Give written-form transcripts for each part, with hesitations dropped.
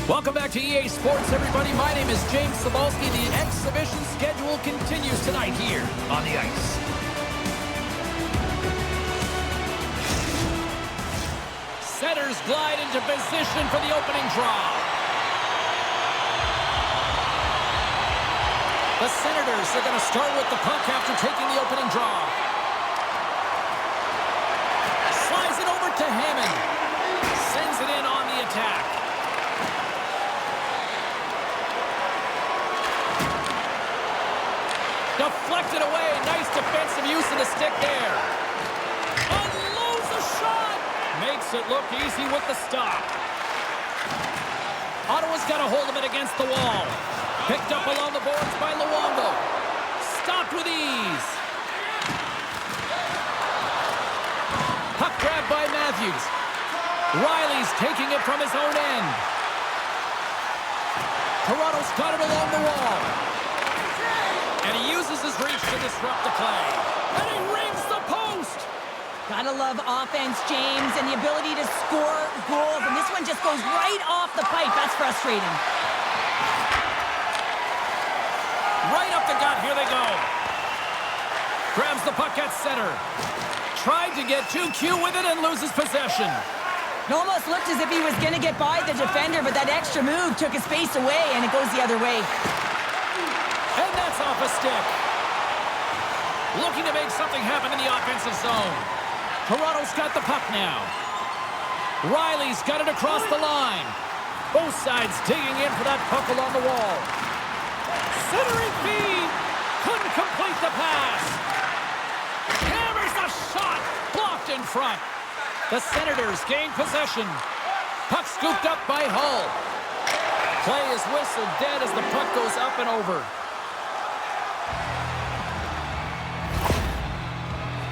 Welcome back to EA Sports, everybody. My name is James S.O.A.C.J.V. The exhibition schedule continues tonight here on the ice. Senators glide into position for the opening draw. The Senators are going to start with the puck after taking the opening draw. Slides it over to Hammond. Sends it in on the attack. Deflected away. Nice defensive use of the stick there. Unloads the shot. Makes it look easy with the stop. Ottawa's got a hold of it against the wall. Picked up along the boards by Luongo. Stopped with ease. Puck grabbed by Matthews. Riley's taking it from his own end. Toronto's got it along the wall. And he uses his reach to disrupt the play. And he rings the post! Gotta love offense, James, and the ability to score goals. And this one just goes right off the pipe. That's frustrating. Right up the gut. Here they go. Grabs the puck at center. Tried to get too cute with it and loses possession. It almost looked as if he was going to get by the defender, but that extra move took his space away, and it goes the other way. And that's off a stick. Looking to make something happen in the offensive zone. Toronto's got the puck now. Riley's got it across the line. Both sides digging in for that puck along the wall. Centering feed. Couldn't complete the pass. Hammers the shot. Blocked in front. The Senators gain possession. Puck scooped up by Hull. Play is whistled dead as the puck goes up and over.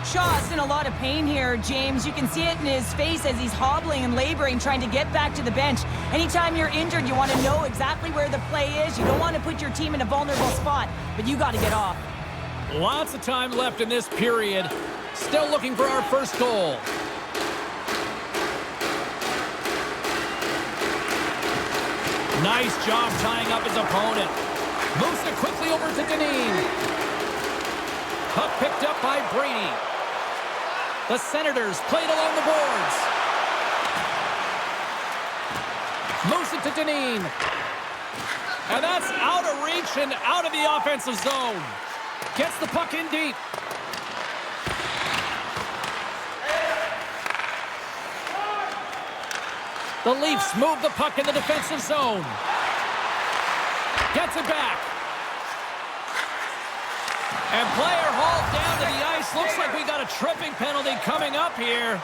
Shaw's in a lot of pain here, James. You can see it in his face as he's hobbling and laboring, trying to get back to the bench. Anytime you're injured, you want to know exactly where the play is. You don't want to put your team in a vulnerable spot, but you got to get off. Lots of time left in this period. Still looking for our first goal. Nice job tying up his opponent. Moves it quickly over to Dineen. Puck picked up by Brady. The Senators played along the boards. Moves it to Dineen. And that's out of reach and out of the offensive zone. Gets the puck in deep. The Leafs move the puck in the defensive zone. Gets it back. And player hauled down to the ice. Looks like we got a tripping penalty coming up here.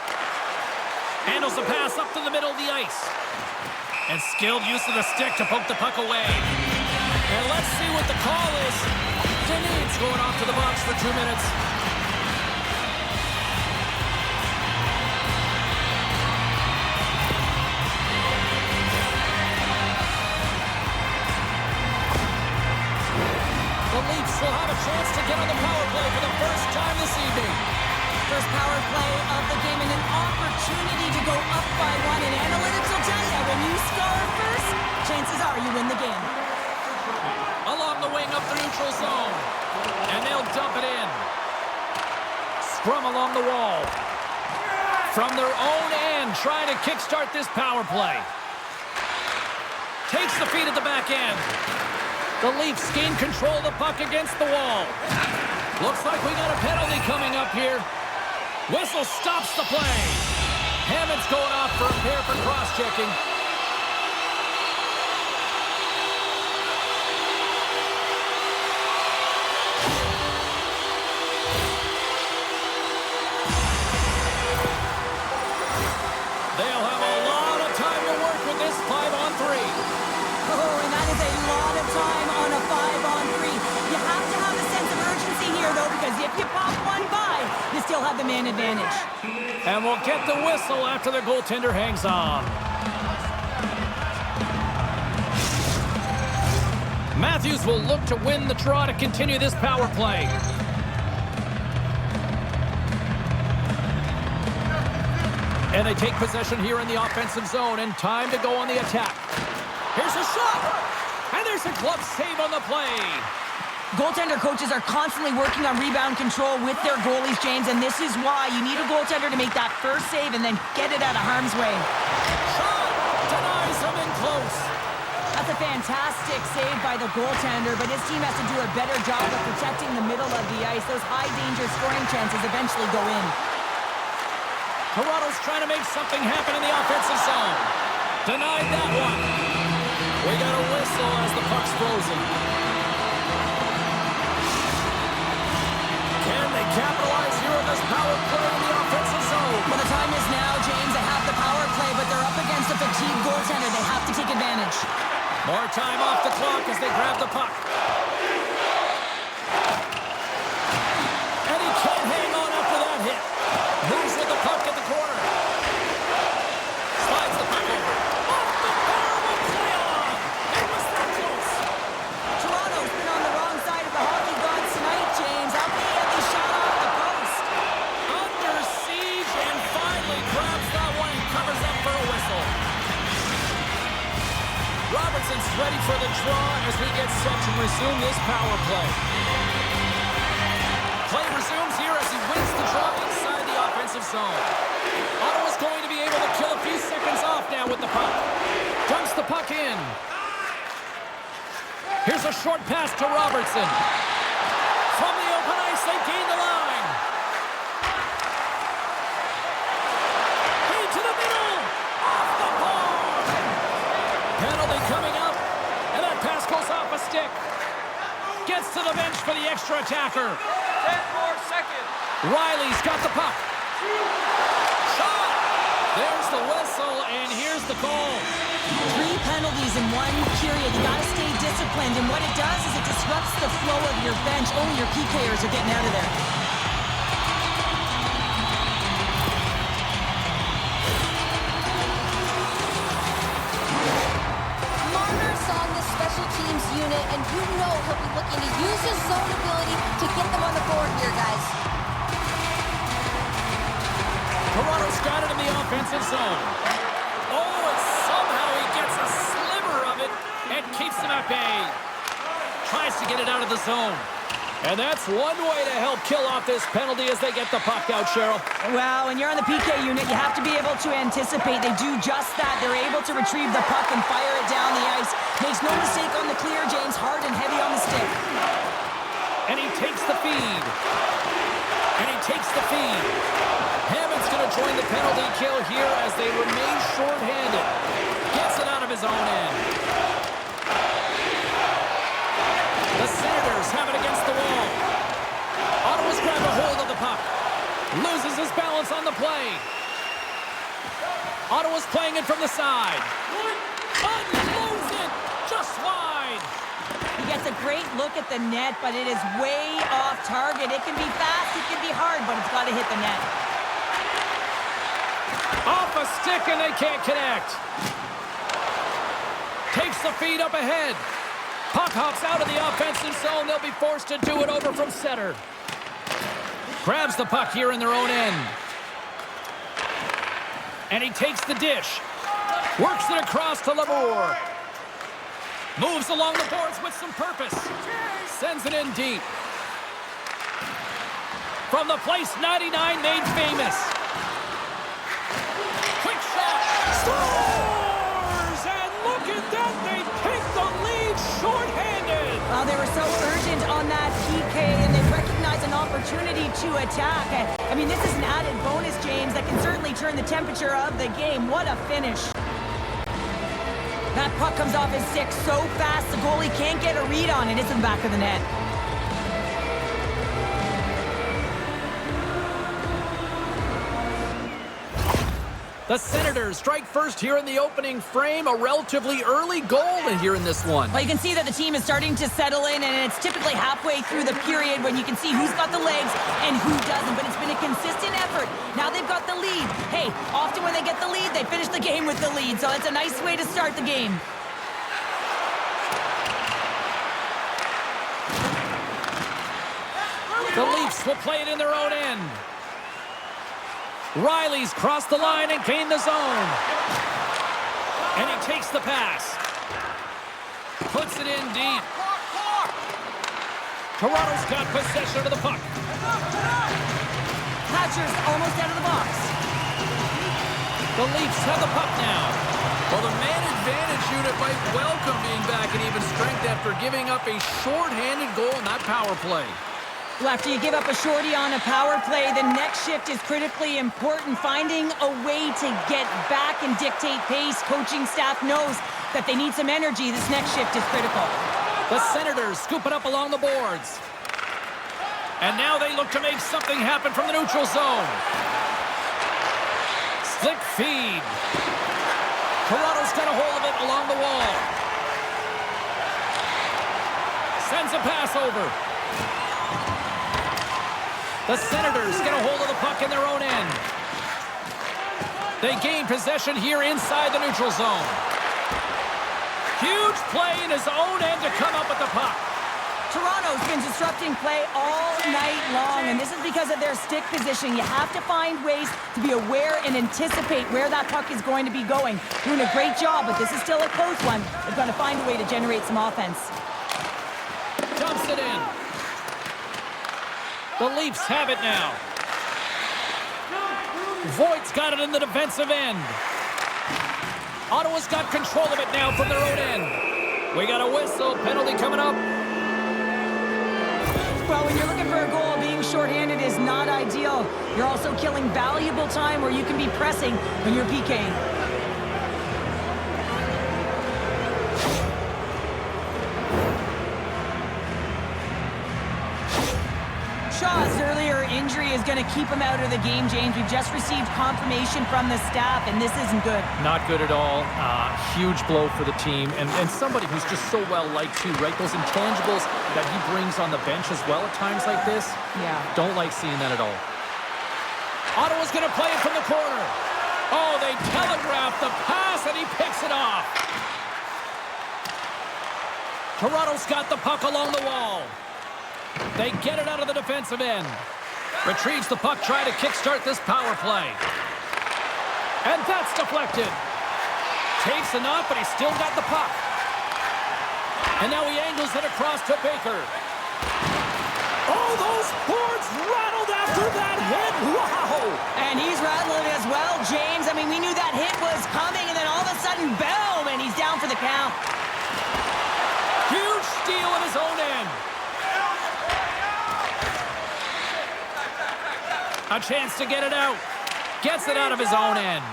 Handles the pass up to the middle of the ice. And skilled use of the stick to poke the puck away. And let's see what the call is. Dineen's going off to the box for 2 minutes. The Leafs will have a chance to get on the power play for the first time this evening. First power play of the game and an opportunity to go up by one. And analytics will tell you, when you score first, chances are you win the game. Along the wing up the neutral zone. And they'll dump it in. Scrum along the wall. From their own end, trying to kickstart this power play. Takes the feed at the back end. The Leafs gain control of the puck against the wall. Looks like we got a penalty coming up here. Whistle stops the play. Hammond's going off for a pair for cross-checking. They'll have a lot of time to work with this 5-on-3. Oh, and that is a lot of time on a 5-on-3. You have to have a sense of urgency here, though, because if you pop one by, you still have the man advantage. And we'll get the whistle after the goaltender hangs on. Matthews will look to win the draw to continue this power play. And they take possession here in the offensive zone, and time to go on the attack. Here's a shot. And there's a glove save on the play. Goaltender coaches are constantly working on rebound control with their goalies, James, and this is why you need a goaltender to make that first save and then get it out of harm's way. Shot denies him in close. That's a fantastic save by the goaltender, but his team has to do a better job of protecting the middle of the ice. Those high-danger scoring chances eventually go in. Toronto's trying to make something happen in the offensive zone. Denied that one. We got a whistle as the puck's frozen. Can they capitalize here on this power play in the offensive zone? Well, the time is now, James. They have the power play, but they're up against a fatigued goaltender. They have to take advantage. More time off the clock as they grab the puck. And he can't hang on after that hit. Moves with the puck at the corner. Slides the puck over. Off the bar will play on. It was that close. Toronto's been on the wrong side of the hockey gods tonight, James. How can he get this shot off the post? Under siege and finally grabs that one and covers up for a whistle. Robertson's ready for the draw as we get set to resume this power play. Play resumes here as he wins the draw inside the offensive zone. Ottawa's going to be able to kill a few seconds off now with the puck. Dumps the puck in. Here's a short pass to Robertson. From the open ice, they gain the line. Into the middle. Off the bar. Penalty coming up. And that pass goes off a stick. Gets to the bench for the extra attacker. 10 more seconds. Riley's got the puck. Shot! There's the whistle, and here's the goal. 3 penalties in 1 period. You gotta stay disciplined, and what it does is it disrupts the flow of your bench. Only your PKers are getting out of there. Marner's on this special teams unit, and you know he'll be looking to use his zone ability to get them on the board here, guys. Toronto's got it in the offensive zone. Oh, and somehow he gets a sliver of it and keeps them at bay. Tries to get it out of the zone. And that's one way to help kill off this penalty as they get the puck out, Cheryl. Well, when you're on the PK unit, you have to be able to anticipate. They do just that. They're able to retrieve the puck and fire it down the ice. Makes no mistake on the clear, James. Hard and heavy on the stick. And he takes the feed. Hammond's going to join the penalty kill here as they remain short-handed. Gets it out of his own end. The Senators have it against the wall. Ottawa's grabbed a hold of the puck. Loses his balance on the play. Ottawa's playing it from the side. Unloads it just wide. He gets a great look at the net, but it is way off target. It can be fast, it can be hard, but it's got to hit the net. Off a stick and they can't connect. Takes the feed up ahead. Puck hops out of the offensive zone. They'll be forced to do it over from center. Grabs the puck here in their own end. And he takes the dish. Works it across to Lamour. Moves along the boards with some purpose. Sends it in deep. From the place 99 made famous. Quick shot. Scores! And look at that. They take the lead shorthanded. Well, they were so urgent on that PK, and they recognized an opportunity to attack. I mean, this is an added bonus, James, that can certainly turn the temperature of the game. What a finish. That puck comes off his stick so fast, the goalie can't get a read on it. It's in the back of the net. The Senators strike first here in the opening frame. A relatively early goal here in this one. Well, you can see that the team is starting to settle in, and it's typically halfway through the period when you can see who's got the legs and who doesn't. But it's been a consistent effort. Now they've got the lead. Hey, often when they get the lead, they finish the game with the lead. So it's a nice way to start the game. The Leafs will play it in their own end. Riley's crossed the line and gained the zone. And he takes the pass. puts it in deep. Toronto's got possession of the puck. Hatcher's almost out of the box. The Leafs have the puck now. Well, the man advantage unit might welcome being back at even strength after giving up a short-handed goal in that power play. Well, after you give up a shorty on a power play, the next shift is critically important. Finding a way to get back and dictate pace. Coaching staff knows that they need some energy. This next shift is critical. The Senators scoop it up along the boards. And now they look to make something happen from the neutral zone. Slick feed. Toronto's got a hold of it along the wall. Sends a pass over. The Senators get a hold of the puck in their own end. They gain possession here inside the neutral zone. Huge play in his own end to come up with the puck. Toronto's been disrupting play all night long, and this is because of their stick position. You have to find ways to be aware and anticipate where that puck is going to be going. Doing a great job, but this is still a close one. They're going to find a way to generate some offense. Dumps it in. The Leafs have it now. Voigt's got it in the defensive end. Ottawa's got control of it now from their own end. We got a whistle. Penalty coming up. Well, when you're looking for a goal, being shorthanded is not ideal. You're also killing valuable time where you can be pressing when you're PKing. Shaw's earlier injury is going to keep him out of the game, James. We've just received confirmation from the staff, and this isn't good. Not good at all. Huge blow for the team. And somebody who's just so well-liked, too, right? Those intangibles that he brings on the bench as well at times like this. Yeah. Don't like seeing that at all. Ottawa's going to play it from the corner. Oh, they telegraph the pass, and he picks it off. Toronto's got the puck along the wall. They get it out of the defensive end. Retrieves the puck, trying to kickstart this power play. And that's deflected. Takes a knock, but he's still got the puck. And now he angles it across to Baker. Oh, those boards rattled after that hit. Wow! And he's rattling as well, James. I mean, we knew that hit was coming, and then all of a sudden, boom, and he's down for the count. Huge steal in his own end. A chance to get it out. Gets it out of his own end.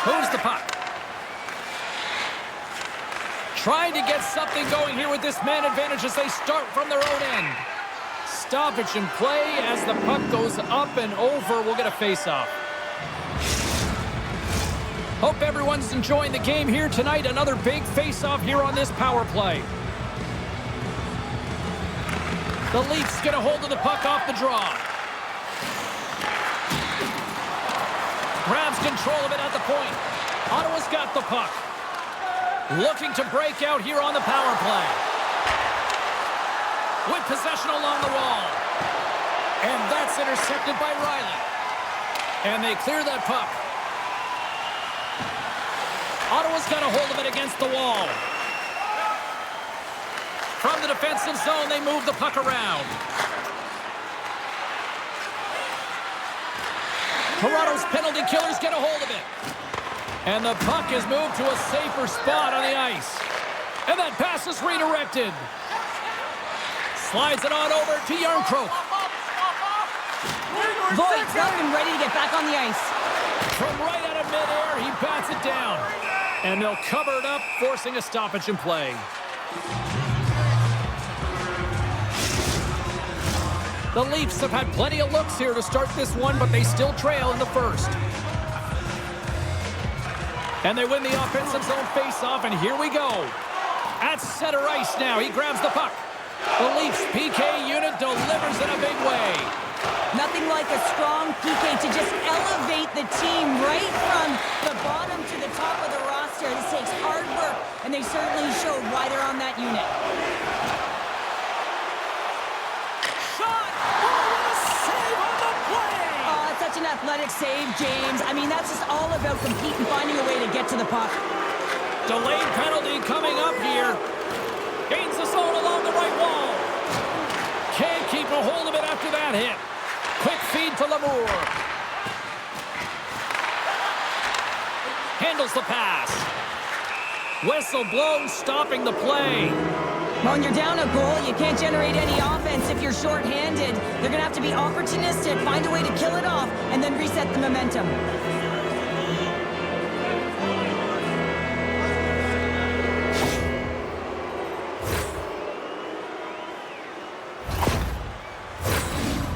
Moves the puck. Trying to get something going here with this man advantage as they start from their own end. Stoppage in play as the puck goes up and over. We'll get a face-off. Hope everyone's enjoying the game here tonight. Another big face-off here on this power play. The Leafs get a hold of the puck off the draw. Grabs control of it at the point. Ottawa's got the puck. Looking to break out here on the power play. With possession along the wall. And that's intercepted by Riley. And they clear that puck. Ottawa's got a hold of it against the wall. From the defensive zone, they move the puck around. Toronto's penalty killers get a hold of it. And the puck is moved to a safer spot on the ice. And that pass is redirected. Slides it on over to Yarncroke. Voigt's up and ready to get back on the ice. From right out of midair, he bats it down. And they'll cover it up, forcing a stoppage in play. The Leafs have had plenty of looks here to start this one, but they still trail in the first. And they win the offensive zone face-off, and here we go. At center ice now, he grabs the puck. The Leafs PK unit delivers in a big way. Nothing like a strong PK to just elevate the team right from the bottom to the top of the roster. This takes hard work, and they certainly showed why they're on that unit. Such an athletic save, James. I mean, that's just all about competing, finding a way to get to the puck. Delayed penalty coming up here. Gains the zone along the right wall. Can't keep a hold of it after that hit. Quick feed to Lamour. Handles the pass. Whistle blown, stopping the play. When you're down a goal, you can't generate any offense if you're shorthanded. They're going to have to be opportunistic, find a way to kill it off, and then reset the momentum.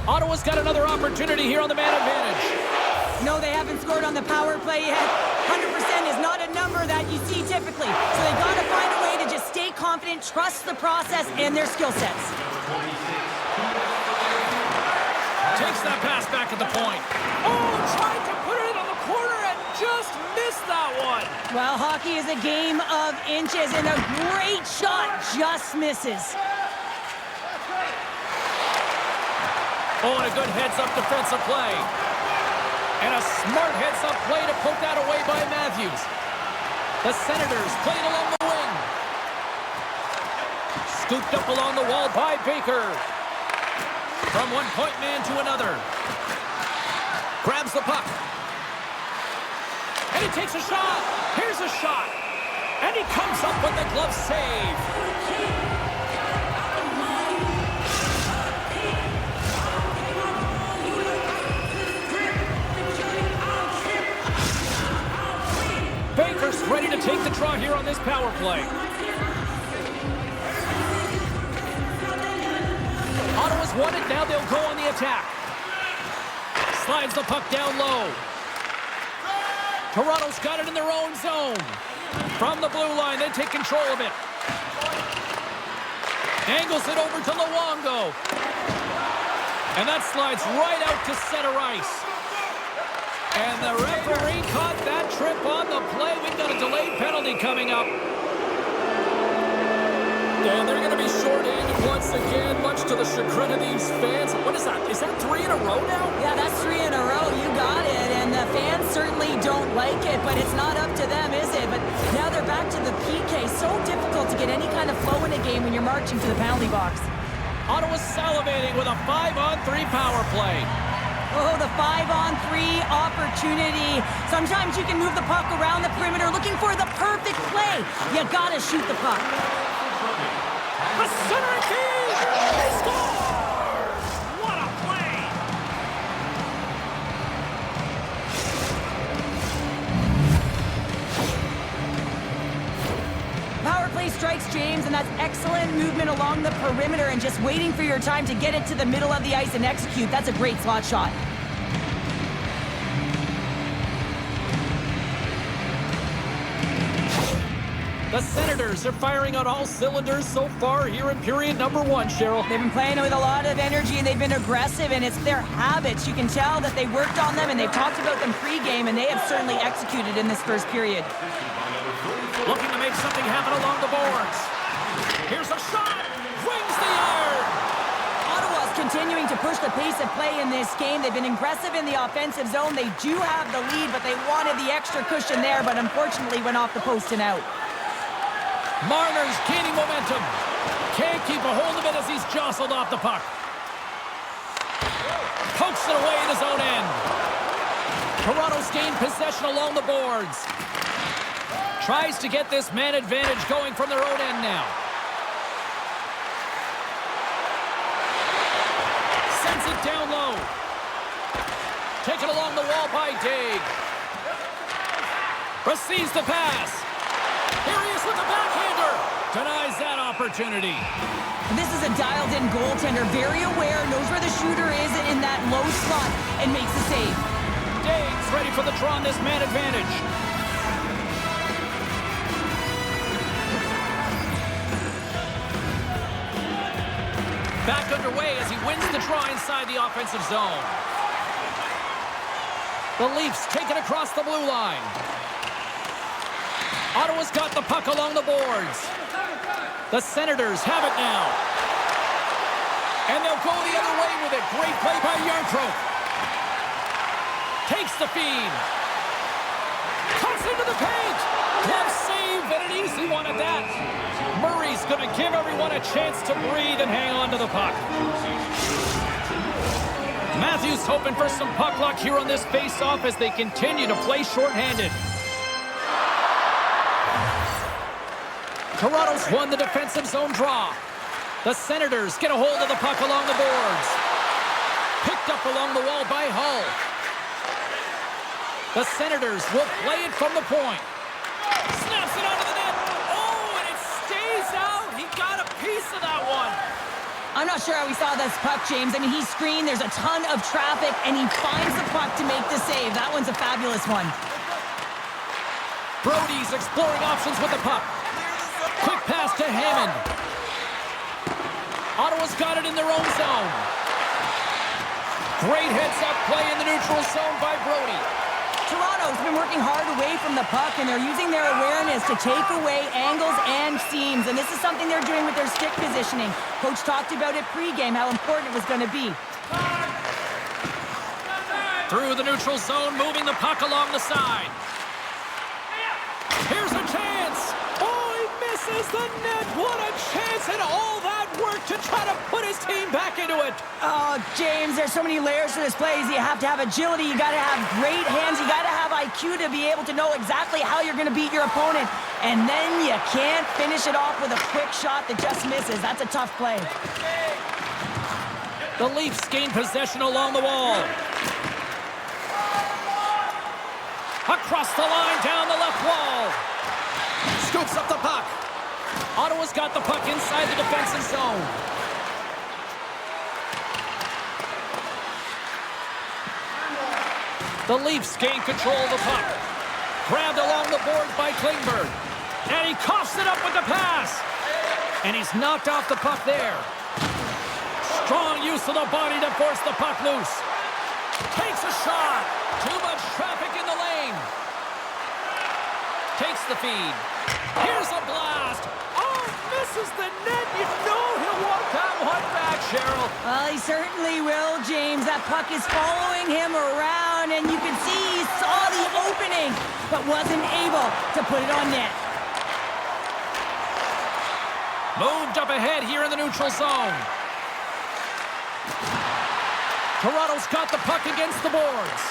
Ottawa's got another opportunity here on the man advantage. No, they haven't scored on the power play yet. 100% is not a number that you see typically. So they've got to find a way to just stay confident, trust the process and their skill sets. Takes that pass back at the point. Oh, tried to put it on the corner and just missed that one. Well, hockey is a game of inches, and a great shot just misses. Oh, and a good heads-up defensive play. And a smart heads-up play to poke that away by Matthews. The Senators played along the wing. Scooped up along the wall by Baker. From one point man to another. Grabs the puck. And he takes a shot. Here's a shot. And he comes up with the glove save. Baker's ready to take the draw here on this power play. Ottawa's won it, now they'll go on the attack. Slides the puck down low. Toronto's got it in their own zone. From the blue line, they take control of it. Angles it over to Luongo. And that slides right out to center ice. And the referee caught that trip on the play. We've got a delayed penalty coming up. And they're going to be shorthanded once again, much to the chagrin of these fans. What is that? Is that 3 in a row now? Yeah, that's 3 in a row. You got it. And the fans certainly don't like it, but it's not up to them, is it? But now they're back to the PK. So difficult to get any kind of flow in a game when you're marching to the penalty box. Ottawa's salivating with a 5-on-3 power play. Oh, the 5-on-3 opportunity. Sometimes you can move the puck around the perimeter looking for the perfect play. You gotta shoot the puck. A center key! He scores! What a play! Power play strikes, James, and that's excellent movement along the perimeter and just waiting for your time to get it to the middle of the ice and execute. That's a great slot shot. The Senators are firing on all cylinders so far here in period number 1, Cheryl. They've been playing with a lot of energy, and they've been aggressive, and it's their habits. You can tell that they worked on them, and they've talked about them pre-game, and they have certainly executed in this first period. Looking to make something happen along the boards. Here's a shot. Wings the iron. Ottawa's continuing to push the pace of play in this game. They've been aggressive in the offensive zone. They do have the lead, but they wanted the extra cushion there, but unfortunately went off the post and out. Marner's gaining momentum. Can't keep a hold of it as he's jostled off the puck. Pokes it away in his own end. Toronto's gained possession along the boards. Tries to get this man advantage going from their own end now. Sends it down low. Taken along the wall by Dave. Receives the pass. Here he is with the backhander. Denies that opportunity. This is a dialed-in goaltender, very aware, knows where the shooter is in that low slot, and makes the save. Dave's ready for the draw on this man advantage. Back underway as he wins the draw inside the offensive zone. The Leafs take it across the blue line. Ottawa's got the puck along the boards. The Senators have it now. And they'll go the other way with it. Great play by Yarncroke. Takes the feed. Cuts into the paint. Glove save, and an easy one at that. Murray's going to give everyone a chance to breathe and hang on to the puck. Matthews hoping for some puck luck here on this face-off as they continue to play shorthanded. Toronto's won the defensive zone draw. The Senators get a hold of the puck along the boards. Picked up along the wall by Hull. The Senators will play it from the point. Snaps it onto the net. Oh, and it stays out. He got a piece of that one. I'm not sure how we saw this puck, James. I mean, he screened, there's a ton of traffic, and he finds the puck to make the save. That one's a fabulous one. Brody's exploring options with the puck. Quick pass to Hammond. Ottawa's got it in their own zone. Great heads-up play in the neutral zone by Brody. Toronto's been working hard away from the puck, and they're using their awareness to take away angles and seams, and this is something they're doing with their stick positioning. Coach talked about it pregame, how important it was going to be. Through the neutral zone, moving the puck along the side. Here's a chance. Oh, he misses the net. What a chance, and all that work to try to put his team back into it. Oh, James, there's so many layers to this play. You have to have agility. You got to have great hands. You got to have IQ to be able to know exactly how you're going to beat your opponent. And then you can't finish it off with a quick shot that just misses. That's a tough play. The Leafs gain possession along the wall. Across the line, down the left wall. Scoops up the puck. Ottawa's got the puck inside the defensive zone. The Leafs gain control of the puck. Grabbed along the board by Klingberg. And he coughs it up with the pass. And he's knocked off the puck there. Strong use of the body to force the puck loose. Takes a shot. Too much traffic in the lane. Takes the feed. Here's a blast. Oh, misses the net. You know he'll want that one back, Cheryl. Well, he certainly will, James. That puck is following him around, and you can see he saw the opening, but wasn't able to put it on net. Moved up ahead here in the neutral zone. Toronto's got the puck against the boards.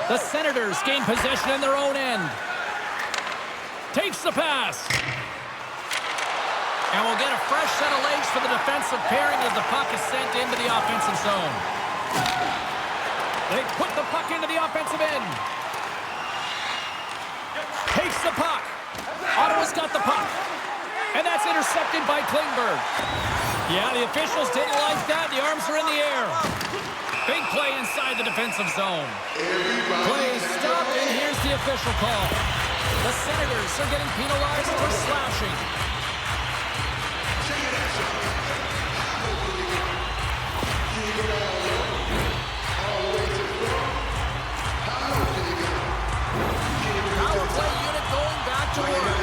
The Senators gain possession in their own end. Takes the pass. And we'll get a fresh set of legs for the defensive pairing as the puck is sent into the offensive zone. They put the puck into the offensive end. Takes the puck. Ottawa's got the puck. And that's intercepted by Klingberg. Yeah, the officials didn't like that. The arms are in the air. Big play inside the defensive zone. Play stopped, and here's the official call. The Senators are getting penalized for slashing. Power play unit going back to work.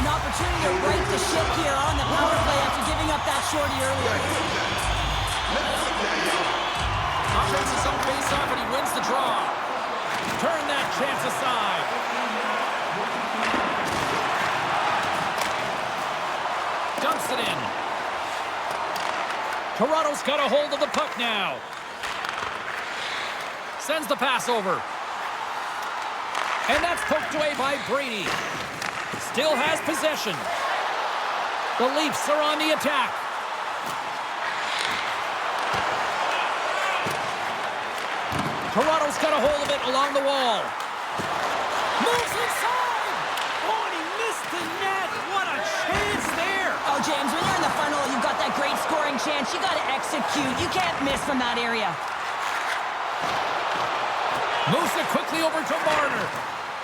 An opportunity to right the ship here on the power play after giving up that shorty earlier. Offense is on face-off, and he wins the draw. Turn that chance aside. Dumps it in. Toronto's got a hold of the puck now. Sends the pass over. And that's poked away by Brady. Still has possession. The Leafs are on the attack. Toronto's got a hold of it along the wall. Moves inside. Oh, and he missed the net. What a chance there. Oh, James, when you're in the funnel, you've got that great scoring chance. You got to execute. You can't miss from that area. Moves it quickly over to Marner.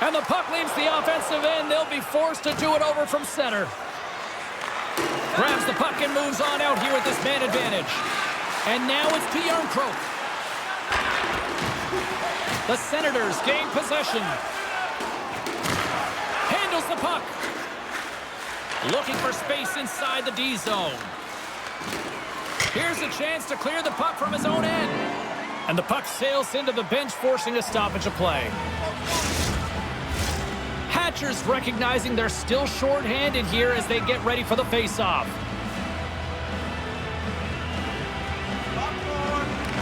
And the puck leaves the offensive end. They'll be forced to do it over from center. Grabs the puck and moves on out here at this man advantage. And now it's to Yarncroke. The Senators gain possession. Handles the puck. Looking for space inside the D zone. Here's a chance to clear the puck from his own end. And the puck sails into the bench, forcing a stoppage of play. Catchers recognizing they're still short-handed here as they get ready for the face-off.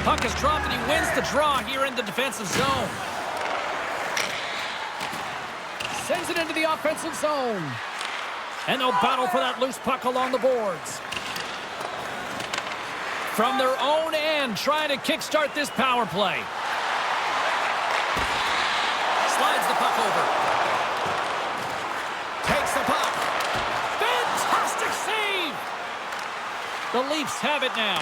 Puck is dropped and he wins the draw here in the defensive zone. Sends it into the offensive zone. And they'll battle for that loose puck along the boards. From their own end, trying to kickstart this power play. Slides the puck over. Takes the puck. Fantastic save! The Leafs have it now.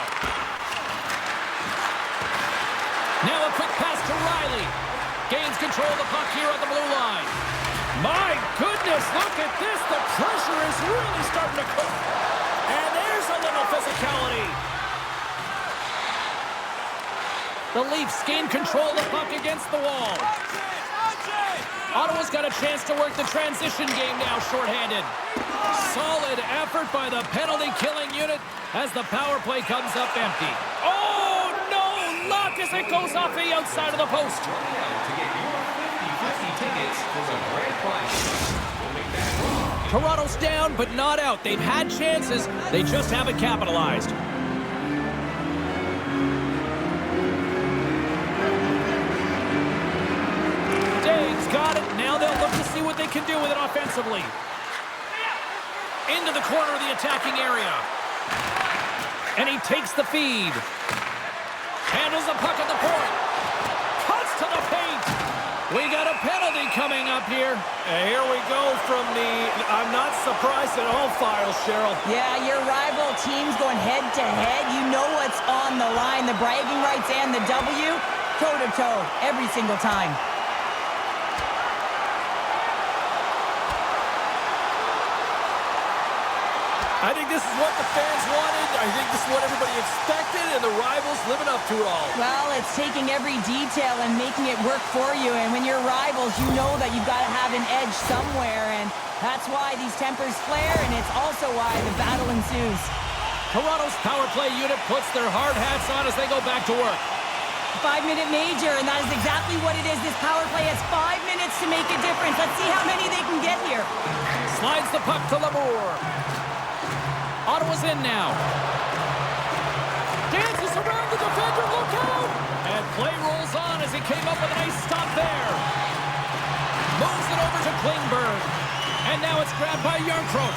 Now a quick pass to Riley. Gains control of the puck here at the blue line. My goodness, look at this. The pressure is really starting to cook. And there's a little physicality. The Leafs gain control of the puck against the wall. Ottawa's got a chance to work the transition game now shorthanded. Solid effort by the penalty-killing unit as the power play comes up empty. Oh, no luck as it goes off the outside of the post. Toronto's down, but not out. They've had chances. They just haven't capitalized. Dave's got it. Now they'll look to see what they can do with it offensively. Into the corner of the attacking area. And he takes the feed. Handles the puck at the point. Cuts to the paint. We got a penalty coming up here. And here we go from the, I'm not surprised at all, files, Cheryl. Yeah, your rival team's going head-to-head. You know what's on the line. The bragging rights and the W, toe-to-toe, every single time. I think this is what the fans wanted. I think this is what everybody expected, and the rivals living up to it all. Well, it's taking every detail and making it work for you. And when you're rivals, you know that you've got to have an edge somewhere. And that's why these tempers flare, and it's also why the battle ensues. Toronto's power play unit puts their hard hats on as they go back to work. 5-minute major, and that is exactly what it is. This power play has 5 minutes to make a difference. Let's see how many they can get here. Slides the puck to Lamour. Ottawa's in now. Dances around the defender, look out! And play rolls on as he came up with a nice stop there. Moves it over to Klingberg. And now it's grabbed by Yarncroke.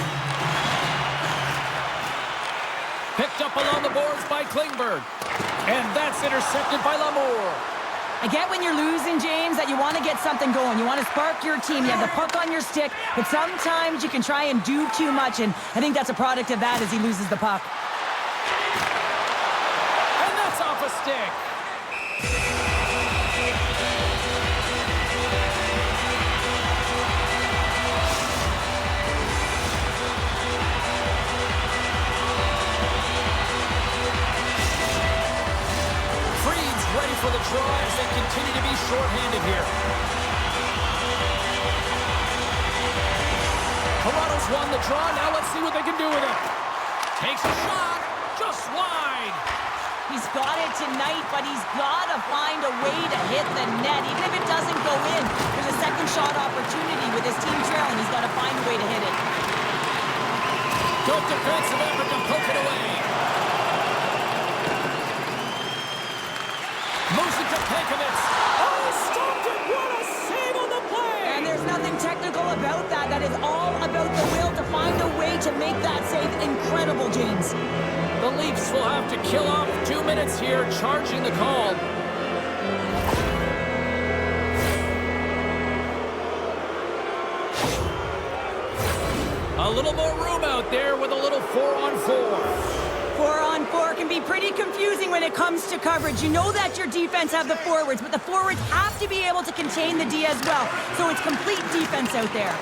Picked up along the boards by Klingberg. And that's intercepted by Lamour. I get when you're losing, James, that you want to get something going. You want to spark your team. You have the puck on your stick, but sometimes you can try and do too much, and I think that's a product of that as he loses the puck. And that's off a stick. For the draw as they continue to be shorthanded here. Toronto's won the draw. Now let's see what they can do with it. Takes a shot. Just wide. He's got it tonight, but he's got to find a way to hit the net. Even if it doesn't go in, there's a second shot opportunity with his team trailing. He's got to find a way to hit it. Good defensive effort to poke it away. Moves it to Pekovitz. Oh, stopped it. What a save on the play. And there's nothing technical about that. That is all about the will to find a way to make that save incredible, James. The Leafs will have to kill off 2 minutes here, charging the call. A little more room out there with a little 4-on-4. 4-on-4 can be pretty confusing when it comes to coverage. You know that your defense have the forwards, but the forwards have to be able to contain the D as well. So it's complete defense out there.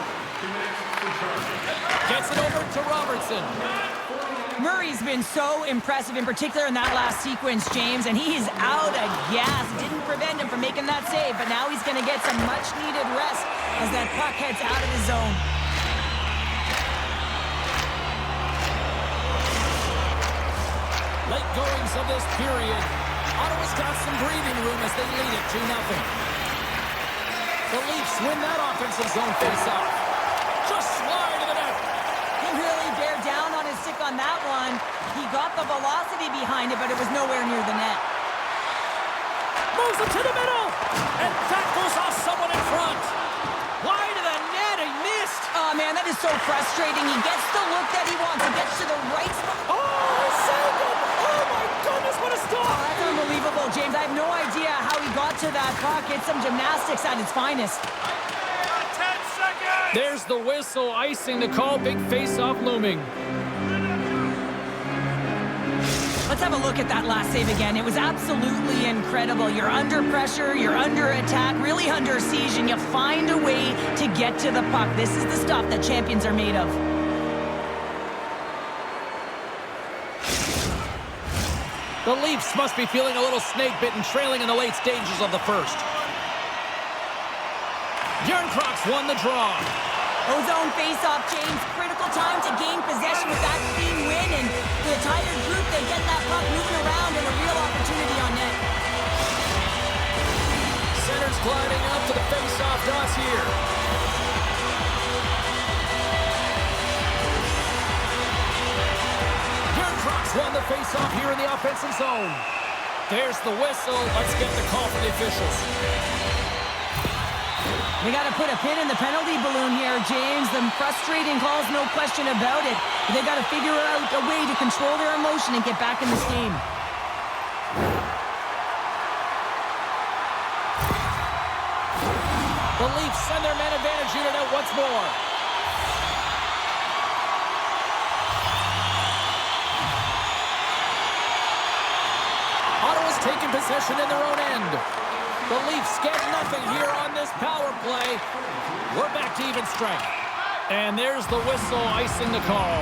Gets it over to Robertson. Murray's been so impressive, in particular in that last sequence, James, and he's out of gas. Didn't prevent him from making that save, but now he's going to get some much-needed rest as that puck heads out of his zone. Late goings of this period. Ottawa's got some breathing room as they lead it 2-0. The Leafs win that offensive zone face-off. Just slide to the net. He really bear down on his stick on that one. He got the velocity behind it, but it was nowhere near the net. Moves it to the middle. And that goes off someone in front. Wide of the net. He missed. Oh, man, that is so frustrating. He gets the look that he wants. He gets to the right spot. Oh, he saved it. Oh, my goodness, what a Oh, stop. that's unbelievable, James. I have no idea how he got to that puck. It's some gymnastics at its finest. 10 seconds! There's the whistle, icing the call. Big face-off looming. Let's have a look at that last save again. It was absolutely incredible. You're under pressure, you're under attack, really under siege, and you find a way to get to the puck. This is the stuff that champions are made of. The Leafs must be feeling a little snake-bitten, trailing in the late stages of the first. Bjornkrok's won the draw. Ozone face-off, James. Critical time to gain possession with that clean win, and the tired group, they get that puck moving around and a real opportunity on net. Center's gliding up to the face-off dots here. Bjornkrok's won the face-off here in the offensive zone. There's the whistle. Let's get the call from the officials. We got to put a pin in the penalty balloon here, James. The frustrating calls, no question about it. They got to figure out a way to control their emotion and get back in this game. The Leafs send their man advantage unit out once more. Ottawa's taking possession in their own end. The Leafs get nothing here on this power play. We're back to even strength. And there's the whistle icing the call.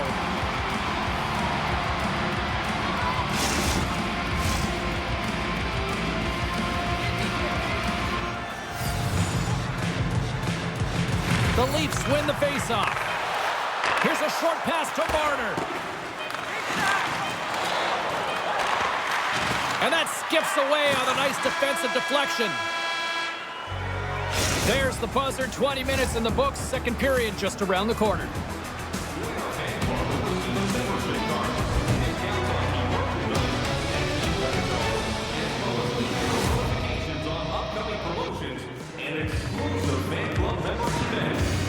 The Leafs win the faceoff. Here's a short pass to Marner. And that skips away on a nice defensive deflection. There's the buzzer. 20 minutes in the books. Second period just around the corner. Upcoming promotions and exclusive fan club member events.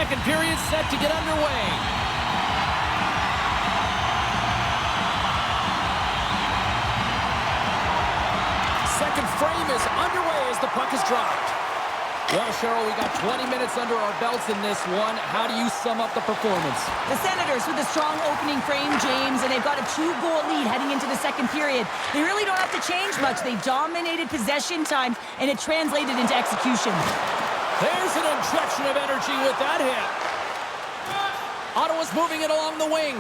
second period set to get underway. Second frame is underway as the puck is dropped. Well, Cheryl, we got 20 minutes under our belts in this one. How do you sum up the performance? The Senators with a strong opening frame, James, and they've got a 2-goal lead heading into the second period. They really don't have to change much. They dominated possession time, and it translated into execution. There's an injection of energy with that hit. Ottawa's moving it along the wing.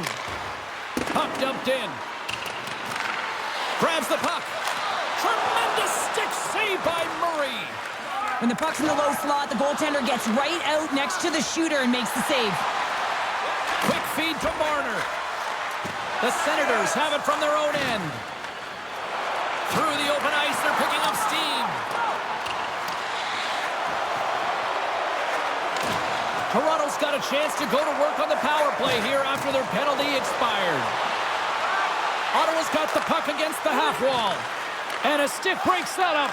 Puck dumped in. Grabs the puck. Tremendous stick save by Murray. When the puck's in the low slot, the goaltender gets right out next to the shooter and makes the save. Quick feed to Marner. The Senators have it from their own end. Through the open ice, they're picking up steam. Toronto's got a chance to go to work on the power play here after their penalty expired. Ottawa's got the puck against the half wall. And a stick breaks that up.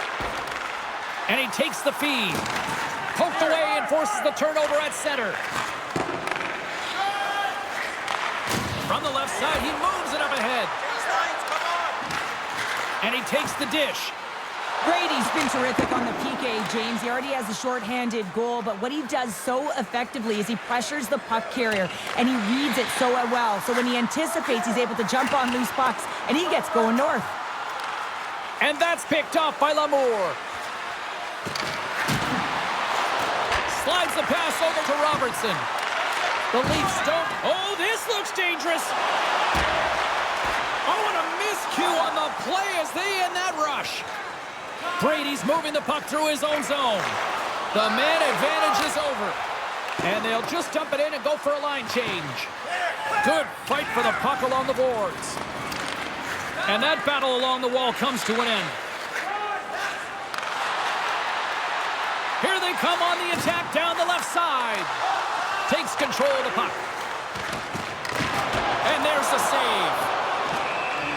And he takes the feed. Poked away and forces the turnover at center. From the left side, he moves it up ahead. And he takes the dish. Brady's been terrific on the PK, James. He already has a short-handed goal, but what he does so effectively is he pressures the puck carrier, and he reads it so well. So when he anticipates, he's able to jump on loose pucks, and he gets going north. And that's picked off by Lamour. Slides the pass over to Robertson. The Leafs don't. Oh, this looks dangerous. Oh, and a miscue on the play as they end that rush. Brady's moving the puck through his own zone. The man advantage is over. And they'll just dump it in and go for a line change. Good fight for the puck along the boards. And that battle along the wall comes to an end. Here they come on the attack down the left side. Takes control of the puck. And there's the save.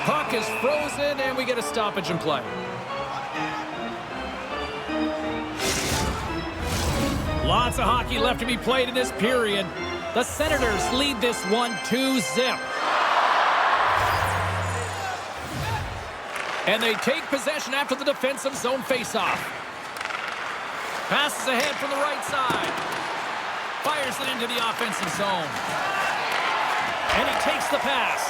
Puck is frozen, and we get a stoppage in play. Lots of hockey left to be played in this period. The Senators lead this one 2-0. And they take possession after the defensive zone faceoff. Passes ahead from the right side. Fires it into the offensive zone. And he takes the pass.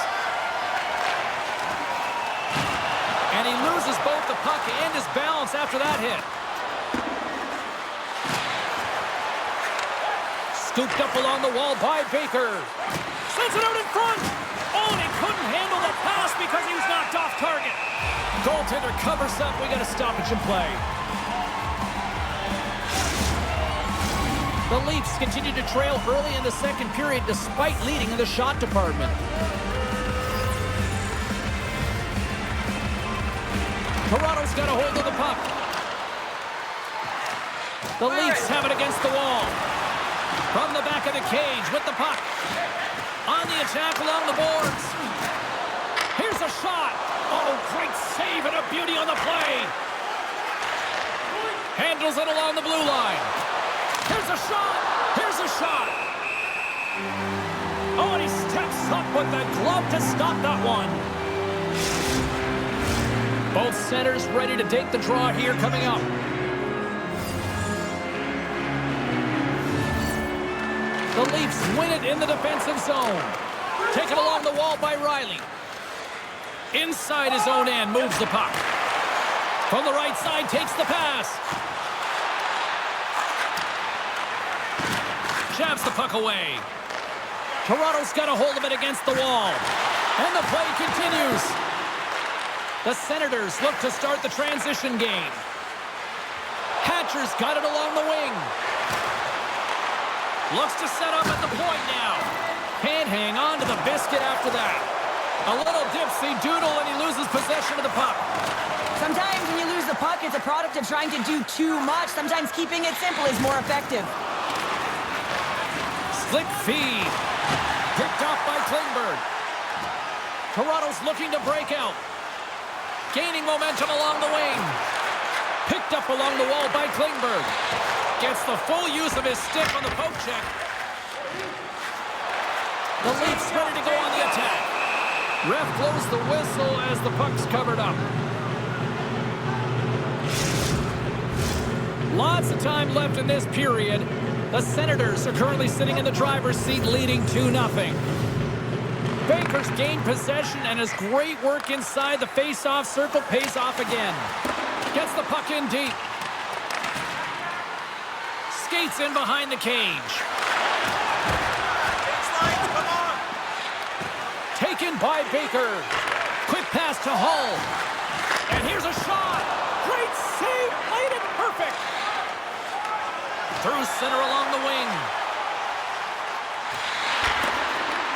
And he loses both the puck and his balance after that hit. Scooped up along the wall by Baker. Sends it out in front. Oh, and he couldn't handle the pass because he was knocked off target. Goaltender covers up. We got a stoppage in play. The Leafs continue to trail early in the second period despite leading in the shot department. Toronto's got a hold of the puck. The Leafs have it against the wall. From the back of the cage with the puck. On the attack along the boards. Here's a shot. Oh, great save and a beauty on the play. Handles it along the blue line. Here's a shot. Here's a shot. Oh, and he steps up with the glove to stop that one. Both centers ready to take the draw here coming up. The Leafs win it in the defensive zone. Taken along the wall by Riley. Inside his own end, moves the puck. From the right side, takes the pass. Jabs the puck away. Toronto's got a hold of it against the wall. And the play continues. The Senators look to start the transition game. Hatcher's got it along the wing. Looks to set up at the point now. Can't hang on to the biscuit after that. A little dipsy-doodle and he loses possession of the puck. Sometimes when you lose the puck, it's a product of trying to do too much. Sometimes keeping it simple is more effective. Slick feed. Picked off by Klingberg. Toronto's looking to break out. Gaining momentum along the wing. Picked up along the wall by Klingberg. Gets the full use of his stick on the poke check. The Leafs ready to go on the attack. Ref blows the whistle as the puck's covered up. Lots of time left in this period. The Senators are currently sitting in the driver's seat, leading 2-0. Baker's gained possession, and his great work inside the face-off circle pays off again. Gets the puck in deep. Skates in behind the cage. Taken by Baker. Quick pass to Hull. And here's a shot. Great save. Played it perfect. Through center along the wing.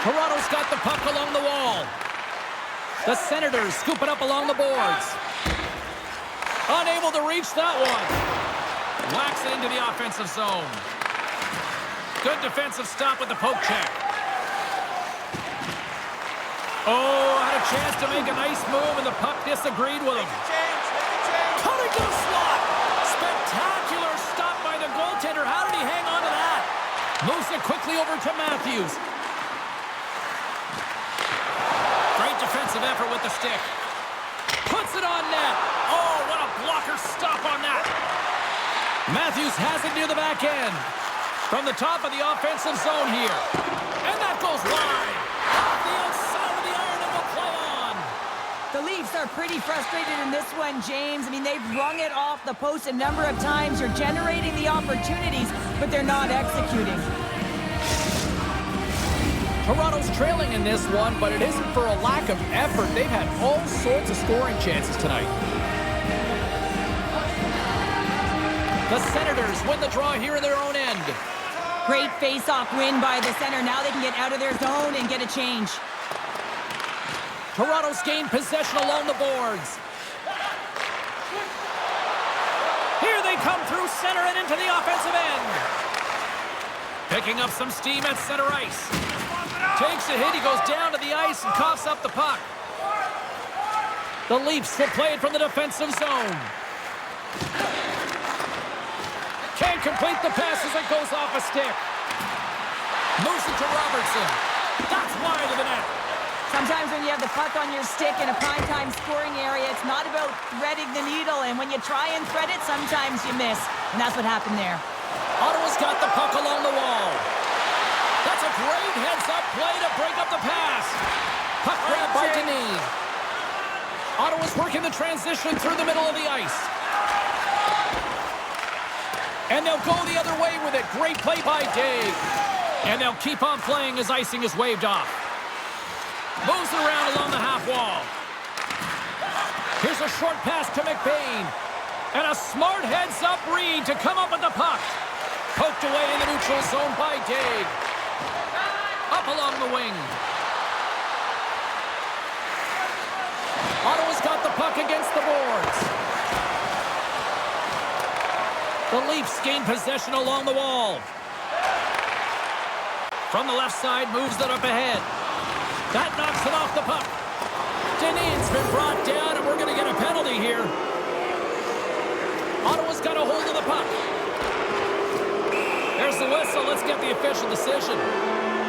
Toronto's got the puck along the wall. The Senators scoop it up along the boards. Unable to reach that one. Whacks it into the offensive zone. Good defensive stop with the poke check. Oh, had a chance to make a nice move, and the puck disagreed with him. Cutting to the slot. Spectacular stop by the goaltender. How did he hang on to that? Moves it quickly over to Matthews. Great defensive effort with the stick. Puts it on net. Oh, what a blocker stop on that. Matthews has it near the back end. From the top of the offensive zone here. And that goes wide. Off the outside of the iron, and will play on. The Leafs are pretty frustrated in this one, James. I mean, they've rung it off the post a number of times. They're generating the opportunities, but they're not executing. Toronto's trailing in this one, but it isn't for a lack of effort. They've had all sorts of scoring chances tonight. The Senators win the draw here in their own end. Great face-off win by the center. Now they can get out of their zone and get a change. Toronto's gained possession along the boards. Here they come through center and into the offensive end. Picking up some steam at center ice. Takes a hit, he goes down to the ice and coughs up the puck. The Leafs will play it from the defensive zone. Can't complete the pass as it goes off a stick. Moves it to Robertson. That's wide of the net. Sometimes when you have the puck on your stick in a primetime scoring area, it's not about threading the needle, and when you try and thread it, sometimes you miss, and that's what happened there. Ottawa's got the puck along the wall. That's a great heads-up play to break up the pass. Puck grab by Denis. Ottawa's working the transition through the middle of the ice. And they'll go the other way with it. Great play by Dave. And they'll keep on playing as icing is waved off. Moves it around along the half wall. Here's a short pass to McBain. And a smart heads-up read to come up with the puck. Poked away in the neutral zone by Dave. Up along the wing. Ottawa's got the puck against the boards. The Leafs gain possession along the wall. From the left side, moves it up ahead. That knocks it off the puck. Denin's been brought down, and we're going to get a penalty here. Ottawa's got a hold of the puck. There's the whistle. Let's get the official decision.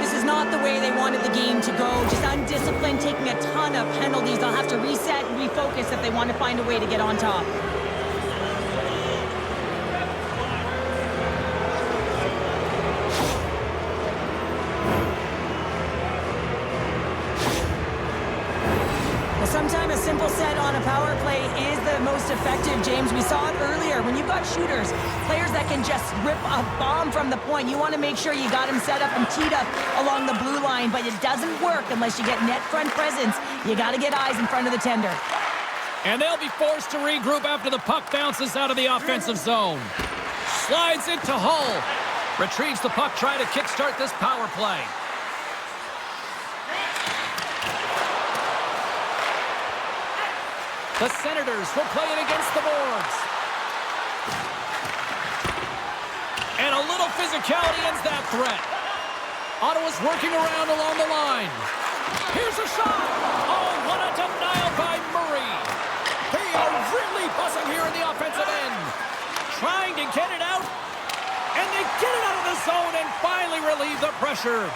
This is not the way they wanted the game to go. Just undisciplined, taking a ton of penalties. They'll have to reset and refocus if they want to find a way to get on top. Sometimes a simple set on a power play is the most effective, James. We saw it earlier. When you've got shooters, players that can just rip a bomb from the point, you want to make sure you got them set up and teed up along the blue line, but it doesn't work unless you get net front presence. You got to get eyes in front of the tender. And they'll be forced to regroup after the puck bounces out of the offensive zone. Slides into Hull. Retrieves the puck, trying to kickstart this power play. The Senators will play it against the boards. And a little physicality ends that threat. Ottawa's working around along the line. Here's a shot. Oh, what a denial by Murray. They are really buzzing here in the offensive end. Trying to get it out. And they get it out of the zone. zone and finally relieve the pressure.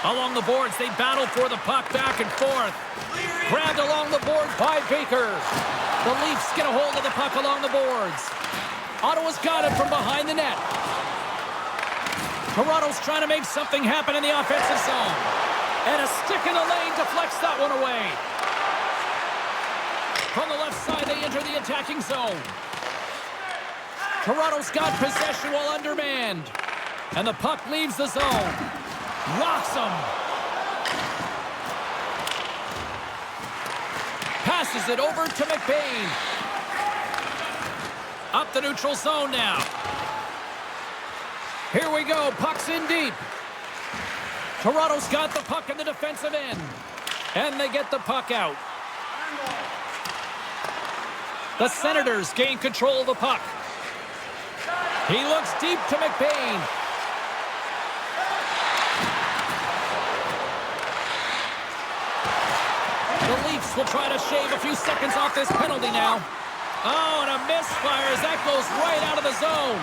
Along the boards, they battle for the puck back and forth. Grabbed along the boards by Baker. The Leafs get a hold of the puck along the boards. Ottawa's got it from behind the net. Toronto's trying to make something happen in the offensive zone. And a stick in the lane deflects that one away. From the left side, they enter the attacking zone. Toronto's got possession while undermanned. And the puck leaves the zone. Rocks him. Passes it over to McBain. Up the neutral zone now. Here we go. Puck's in deep. Toronto's got the puck in the defensive end. And they get the puck out. The Senators gain control of the puck. He looks deep to McBain. The Leafs will try to shave a few seconds off this penalty now. Oh, and a misfire as that goes right out of the zone.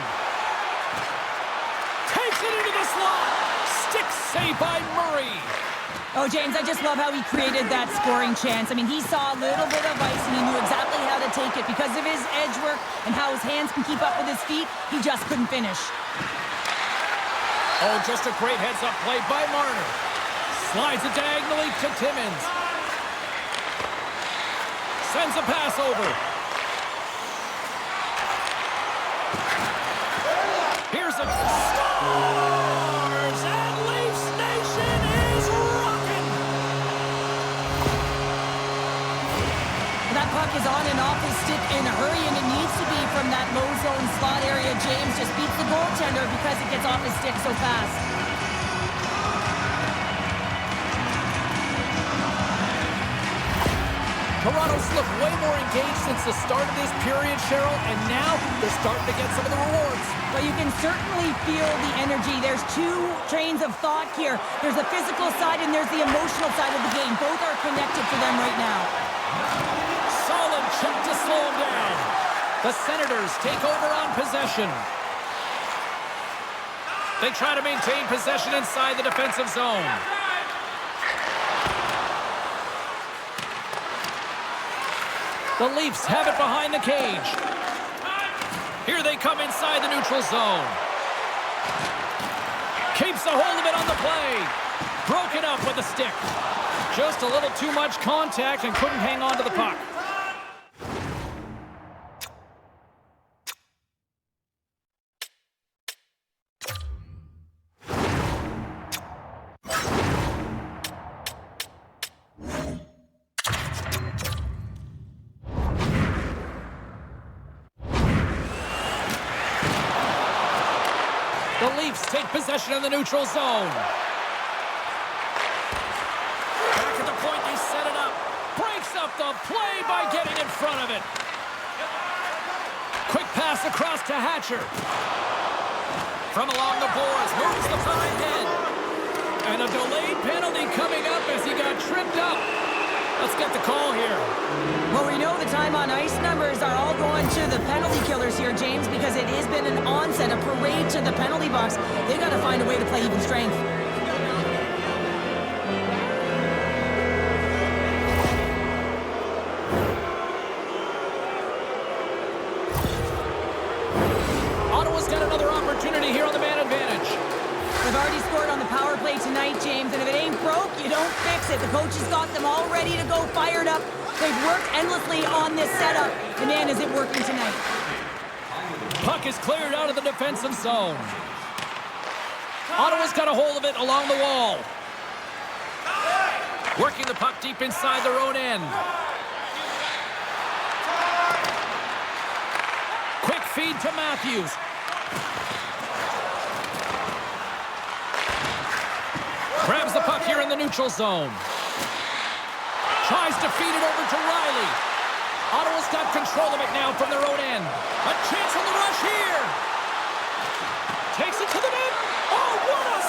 Takes it into the slot. Stick save by Murray. Oh, James, I just love how he created that scoring chance. I mean, he saw a little bit of ice, and he knew exactly how to take it. Because of his edge work and how his hands can keep up with his feet, he just couldn't finish. Oh, just a great heads-up play by Marner. Slides it diagonally to Timmins. Sends a pass over. Here's a... Scores! And Leafs Nation is rocking! That puck is on and off his stick in a hurry, and it needs to be from that low zone slot area. James just beats the goaltender because it gets off his stick so fast. Toronto's looked way more engaged since the start of this period, Cheryl, and now they're starting to get some of the rewards. But you can certainly feel the energy. There's two trains of thought here. There's the physical side and there's the emotional side of the game. Both are connected for them right now. Solid check to slow him down. The Senators take over on possession. They try to maintain possession inside the defensive zone. The Leafs have it behind the cage. Here they come inside the neutral zone. Keeps a hold of it on the play. Broken up with the stick. Just a little too much contact and couldn't hang on to the puck. The Leafs take possession of the neutral zone. Back at the point, they set it up. Breaks up the play by getting in front of it. Quick pass across to Hatcher. From along the boards, moves the puck ahead. And a delayed penalty coming up as he got tripped up. Let's get the call here. Well, we know the time on ice numbers are all going to the penalty killers here, James, because it has been an onset, a parade to the penalty box. They've got to find a way to play even strength. Ottawa's got another opportunity here on the man advantage. They've already scored on the power play tonight, James, and if it ain't broke, you don't fix it. The coach has got them all ready to go, fired up. They've worked endlessly on this setup. And man, is it working tonight. Puck is cleared out of the defensive zone. Ottawa's got a hold of it along the wall. Working the puck deep inside their own end. Quick feed to Matthews. Grabs the puck here in the neutral zone. Tries to feed it over to Riley. Ottawa's got control of it now from their own end. A chance on the rush here. Takes it to the net. Oh, what a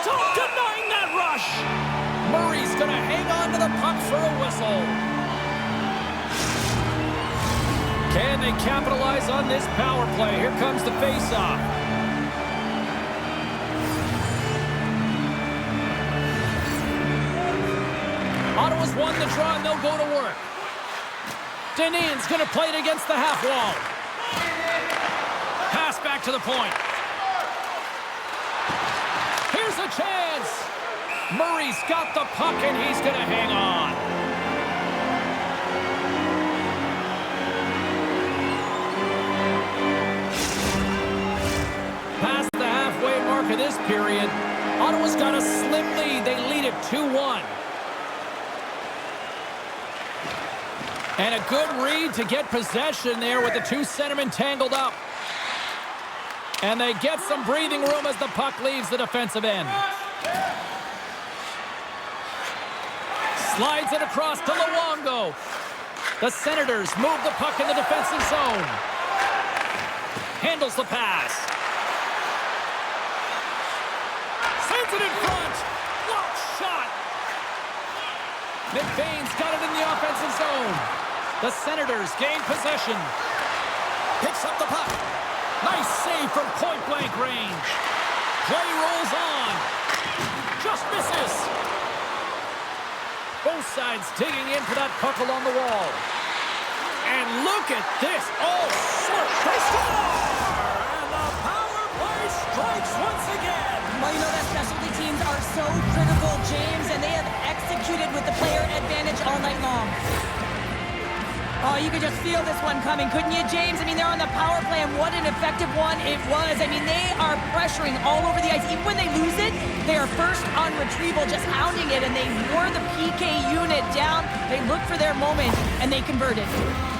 stop denying that rush. Murray's going to hang on to the puck for a whistle. Can they capitalize on this power play? Here comes the face-off. win the draw, and they'll go to work. Deneen's going to play it against the half wall. Pass back to the point. Here's a chance. Murray's got the puck, and he's going to hang on. Past the halfway mark of this period, Ottawa's got a slim lead. They lead it 2-1. And a good read to get possession there with the two centermen tangled up. And they get some breathing room as the puck leaves the defensive end. Slides it across to Luongo. The Senators move the puck in the defensive zone. Handles the pass. Sends it in front. Block shot. McBain's got it in the offensive zone. The Senators gain possession. Picks up the puck. Nice save from point-blank range. Play rolls on. Just misses. Both sides digging in for that puck along the wall. And look at this. Oh, slurp. They score! And the power play strikes once again. Well, you know that specialty teams are so critical, James, and they have executed with the player advantage all night long. Oh, you could just feel this one coming, couldn't you, James? I mean, they're on the power play, and what an effective one it was. I mean, they are pressuring all over the ice. Even when they lose it, they are first on retrieval, just hounding it, and they wore the PK unit down. They looked for their moment, and they converted.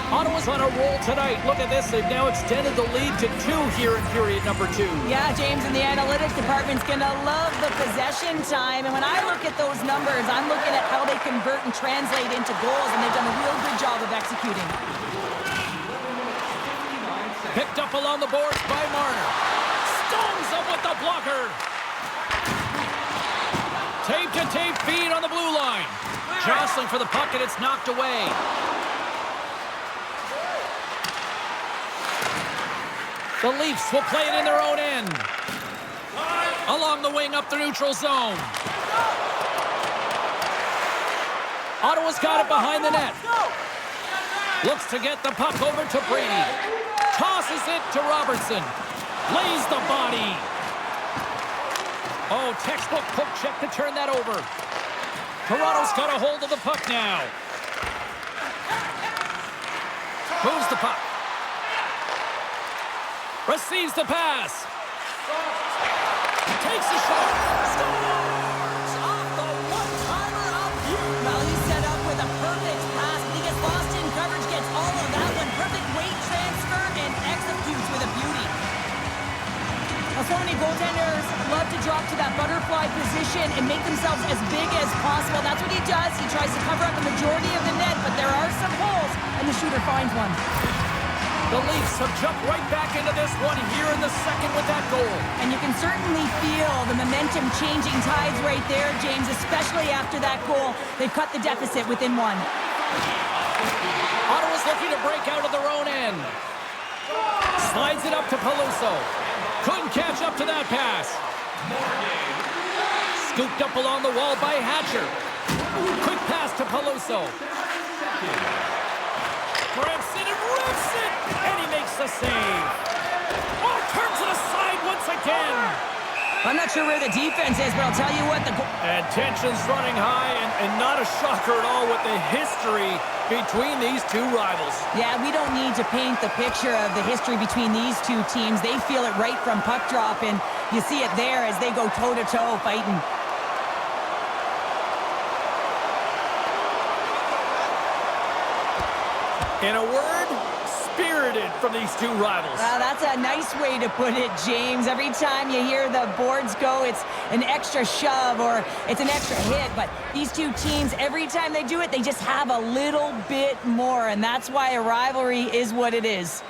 Ottawa's on a roll tonight. Look at this. They've now extended the lead to 2 here in period number 2. Yeah, James, and the analytics department's going to love the possession time. And when I look at those numbers, I'm looking at how they convert and translate into goals, and they've done a real good job of executing. Picked up along the boards by Marner. Stones up with the blocker. Tape-to-tape feed on the blue line. Jostling for the puck, and it's knocked away. The Leafs will play it in their own end. Along the wing up the neutral zone. Ottawa's got it behind the net. Looks to get the puck over to Brady. Tosses it to Robertson. Lays the body. Oh, textbook poke check to turn that over. Toronto's got a hold of the puck now. Moves the puck. Receives the pass. Takes a shot. Scores! Off the one-timer of you. Well, he's set up with a perfect pass, but he gets lost in coverage, gets all of that one. Perfect weight transfer and executes with a beauty. Well, so many goaltenders love to drop to that butterfly position and make themselves as big as possible. That's what he does. He tries to cover up the majority of the net, but there are some holes, and the shooter finds one. The Leafs have jumped right back into this one here in the second with that goal. And you can certainly feel the momentum changing tides right there, James, especially after that goal. They've cut the deficit within one. Ottawa's looking to break out of their own end. Slides it up to Peluso. Couldn't catch up to that pass. Scooped up along the wall by Hatcher. Quick pass to Peluso. Grips it and rips it, and he makes the save. Oh, turns it aside once again. I'm not sure where the defense is, but I'll tell you what, And tension's running high, and not a shocker at all with the history between these two rivals. Yeah, we don't need to paint the picture of the history between these two teams. They feel it right from puck drop, and you see it there as they go toe-to-toe fighting. In a word, spirited from these two rivals. Well, that's a nice way to put it, James. Every time you hear the boards go, it's an extra shove or it's an extra hit. But these two teams, every time they do it, they just have a little bit more. And that's why a rivalry is what it is.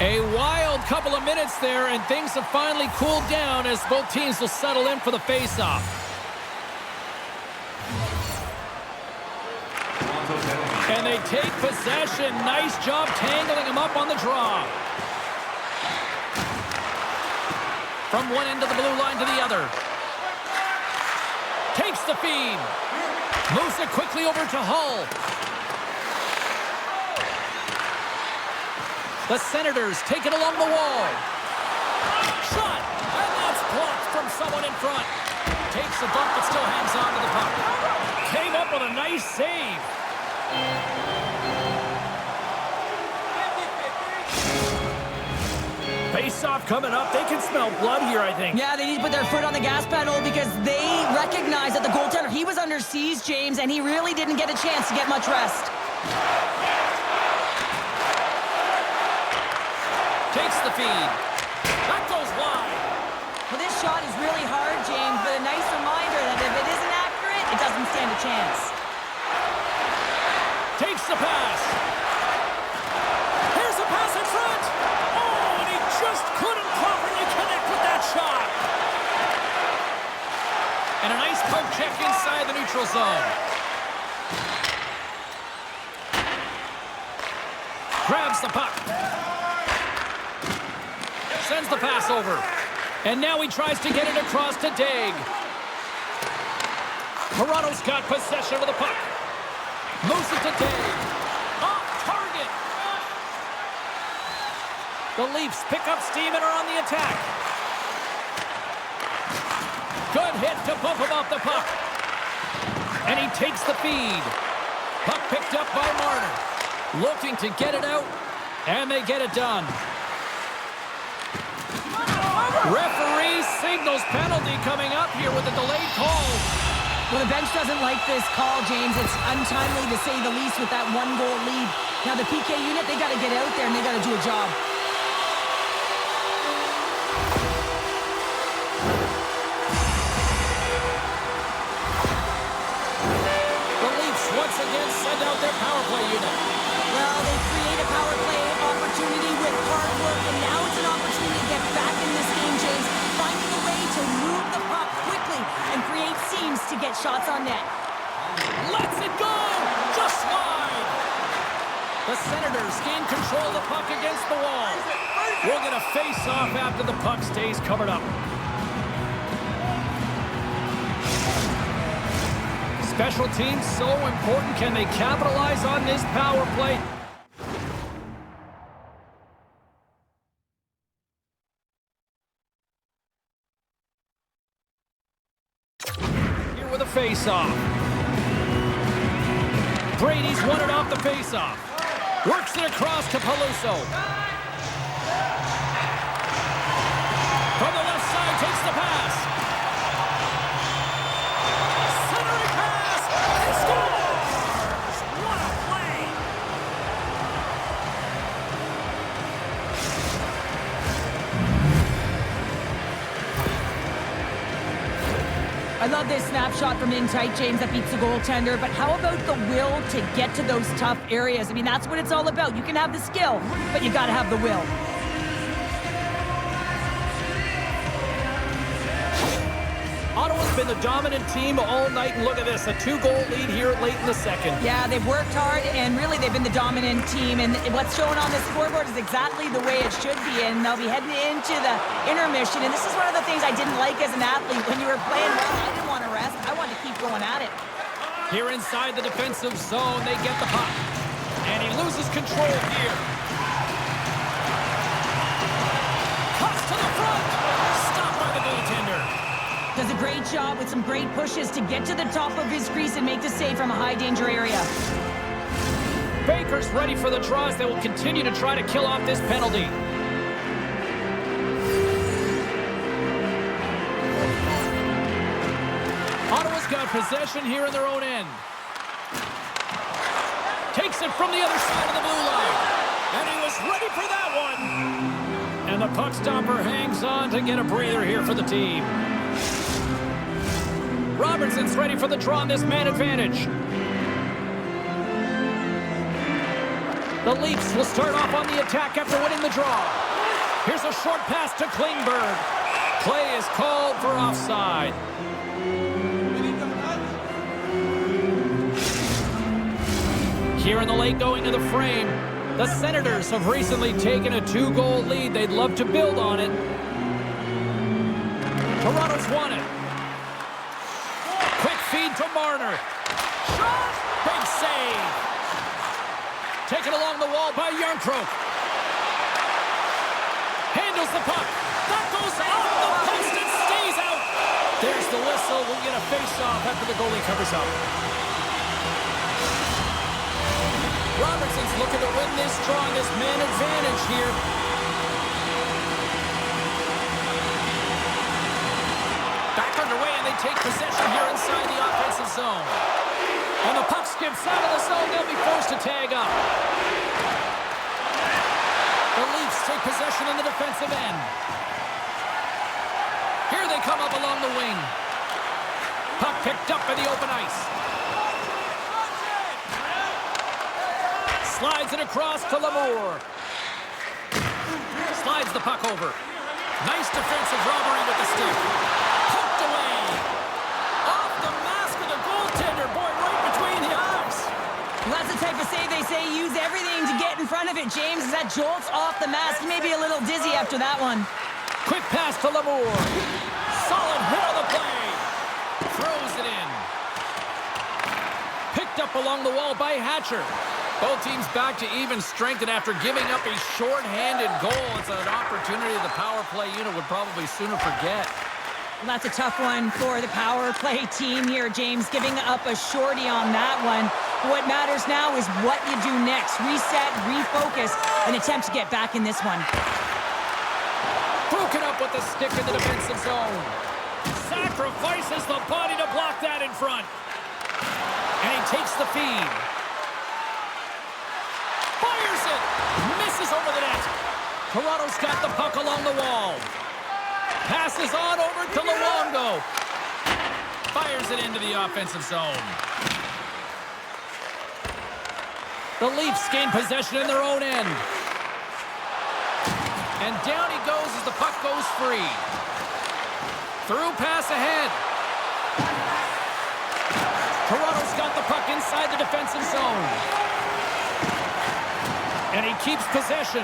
A wild couple of minutes there, and things have finally cooled down as both teams will settle in for the face-off. And they take possession. Nice job tangling him up on the draw. From one end of the blue line to the other. Takes the feed. Moves it quickly over to Hull. The Senators take it along the wall. Shot! And that's blocked from someone in front. Takes the bump, but still hangs on to the puck. Came up with a nice save. Face-off coming up. They can smell blood here, I think. Yeah, they need to put their foot on the gas pedal because they recognize that the goaltender, he was under siege, James, and he really didn't get a chance to get much rest. Takes the feed. That goes wide. Well, this shot is really hard, James, but a nice reminder that if it isn't accurate, it doesn't stand a chance. Takes the pass. Here's a pass in front. Oh, and he just couldn't properly connect with that shot. And a nice poke check inside the neutral zone. Grabs the puck. Sends the pass over. And now he tries to get it across to Daig. Toronto's got possession of the puck. Moves it to Daig. Off target. The Leafs pick up steam and are on the attack. Good hit to bump him off the puck. And he takes the feed. Puck picked up by Marner. Looking to get it out. And they get it done. Referee signals penalty coming up here with a delayed call. Well, the bench doesn't like this call, James. It's untimely to say the least with that one-goal lead. Now, the PK unit, they got to get out there and they got to do a job. The Leafs once again send out their power play unit. Well, they create a power play opportunity with hard work, and now it's an opportunity to get back in this game, James. Finding a way to move the puck quickly and create seams to get shots on net. Lets it go! Just wide! The Senators gain control of the puck against the wall. We'll get a face-off after the puck stays covered up. Special teams so important. Can they capitalize on this power play? Here with a face-off. Brady's won it off the face-off. Works it across to Peluso. From the left side, takes the pass. Centering pass. He scores! What a play! I love this snapshot from in tight, James, that beats the goaltender, but how about the will to get to those tough areas? I mean, that's what it's all about. You can have the skill, but you got to have the will. Ottawa's been the dominant team all night, and look at this, a 2-goal lead here late in the second. Yeah, they've worked hard, and really they've been the dominant team, and what's shown on the scoreboard is exactly the way it should be, and they'll be heading into the intermission, and this is one of the things I didn't like as an athlete. When you were playing well, I didn't want to rest. I wanted to keep going at it. Here inside the defensive zone, they get the puck, and he loses control here. Cuts to the front, stopped by the goaltender. Does a great job with some great pushes to get to the top of his crease and make the save from a high-danger area. Baker's ready for the draws. They will continue to try to kill off this penalty. Ottawa's got possession here in their own end. Takes it from the other side of the blue line. And he was ready for that one. And the puck stopper hangs on to get a breather here for the team. Robertson's ready for the draw on this man advantage. The Leafs will start off on the attack after winning the draw. Here's a short pass to Klingberg. Play is called for offside. Here in the late going to the frame, the Senators have recently taken a 2-goal lead. They'd love to build on it. Toronto's won it. Quick feed Marner. Shot! Big save. Taken along the wall by Yarncroke. Handles the puck. That goes off the post and stays out. There's the whistle. We'll get a face-off after the goalie covers up. Robertson's looking to win this strongest man advantage here. Back underway, and they take possession here inside the offensive zone. And the puck skips out of the zone. They'll be forced to tag up. The Leafs take possession in the defensive end. Here they come up along the wing. Puck picked up in the open ice. Slides it across to Lamour. Slides the puck over. Nice defensive robbery with the stick. Poked away. Off the mask of the goaltender. Boy, right between the eyes. Well, that's the type of save they say use everything to get in front of it, James. As that jolts off the mask, he may be a little dizzy after that one. Quick pass to Lamour. Solid hit on the play. Throws it in. Picked up along the wall by Hatcher. Both teams back to even strength, and after giving up a short-handed goal, it's an opportunity the power play unit would probably sooner forget. Well, that's a tough one for the power play team here, James, giving up a shorty on that one. What matters now is what you do next. Reset, refocus, and attempt to get back in this one. Broken up with the stick in the defensive zone. Sacrifices the body to block that in front. And he takes the feed. Fires it! Misses over the net. Toronto's got the puck along the wall. Passes on over to Luongo. Fires it into the offensive zone. The Leafs gain possession in their own end. And down he goes as the puck goes free. Through pass ahead. Toronto's got the puck inside the defensive zone. And he keeps possession.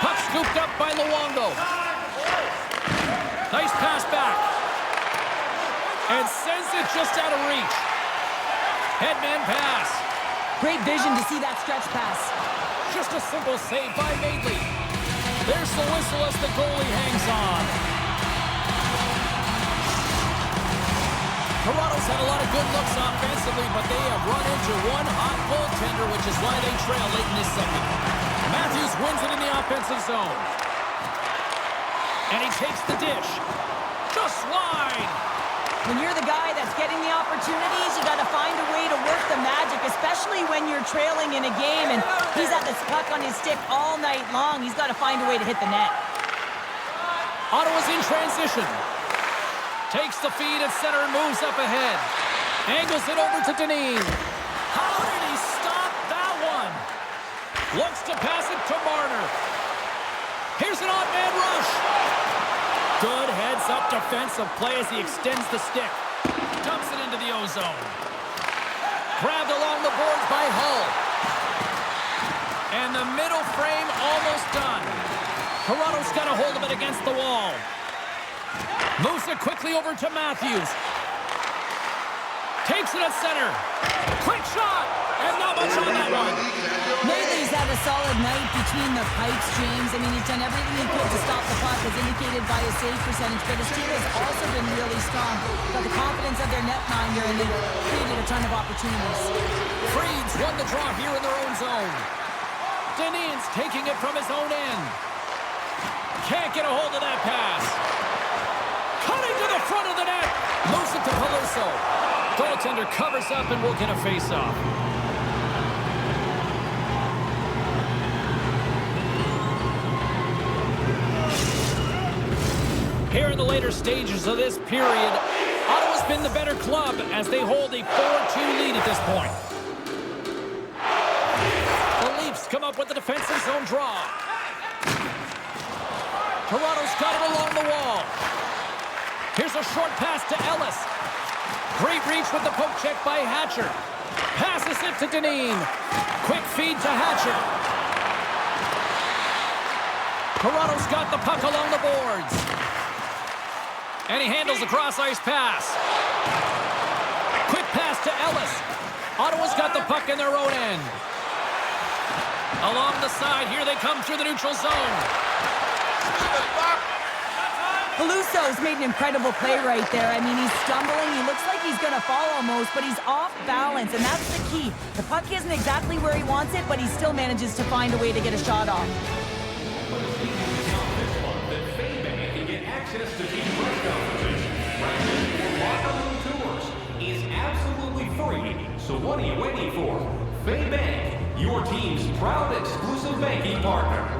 Puck scooped up by Luongo. Nice pass back. And sends it just out of reach. Headman pass. Great vision to see that stretch pass. Just a simple save by Madeley. There's the whistle as the goalie hangs on. Toronto's had a lot of good looks offensively, but they have run into one hot goaltender, which is why they trail late in this second. Matthews wins it in the offensive zone. And he takes the dish. Just wide. When you're the guy that's getting the opportunities, you got to find a way to work the magic, especially when you're trailing in a game, and he's had this puck on his stick all night long. He's got to find a way to hit the net. Ottawa's in transition. Takes the feed at center and moves up ahead. Angles it over to Dineen. How did he stop that one? Looks to pass it to Marner. Here's an odd-man rush. Good heads-up defensive play as he extends the stick. Dumps it into the O-zone. Grabbed along the boards by Hull. And the middle frame almost done. Toronto's got a hold of it against the wall. Moves it quickly over to Matthews. Takes it at center. Quick shot! And not much on that one. Madeley's had a solid night between the pipes, James. I mean, he's done everything he could to stop the puck, as indicated by his save percentage, but his team has also been really strong. Got the confidence of their netminder, and they've created a ton of opportunities. Freeds won the draw here in their own zone. Dineen's taking it from his own end. Can't get a hold of that pass. Cutting to the front of the net. Moves it to Peluso. Goaltender covers up and will get a face-off. Here in the later stages of this period, Ottawa's been the better club as they hold a 4-2 lead at this point. The Leafs come up with the defensive zone draw. Toronto's got it along the wall. Here's a short pass to Ellis. Great reach with the poke check by Hatcher. Passes it to Dineen. Quick feed to Hatcher. Toronto's got the puck along the boards. And he handles the cross-ice pass. Ottawa's got the puck in their own end. Along the side, here they come through the neutral zone. Peluso's made an incredible play right there. I mean, he's stumbling. He looks like he's going to fall almost, but he's off balance, and that's the key. The puck isn't exactly where he wants it, but he still manages to find a way to get a shot off. Access to team press conferences, practice, or locker room tours is absolutely free. So what are you waiting for? Fay Bank, your team's proud exclusive banking partner.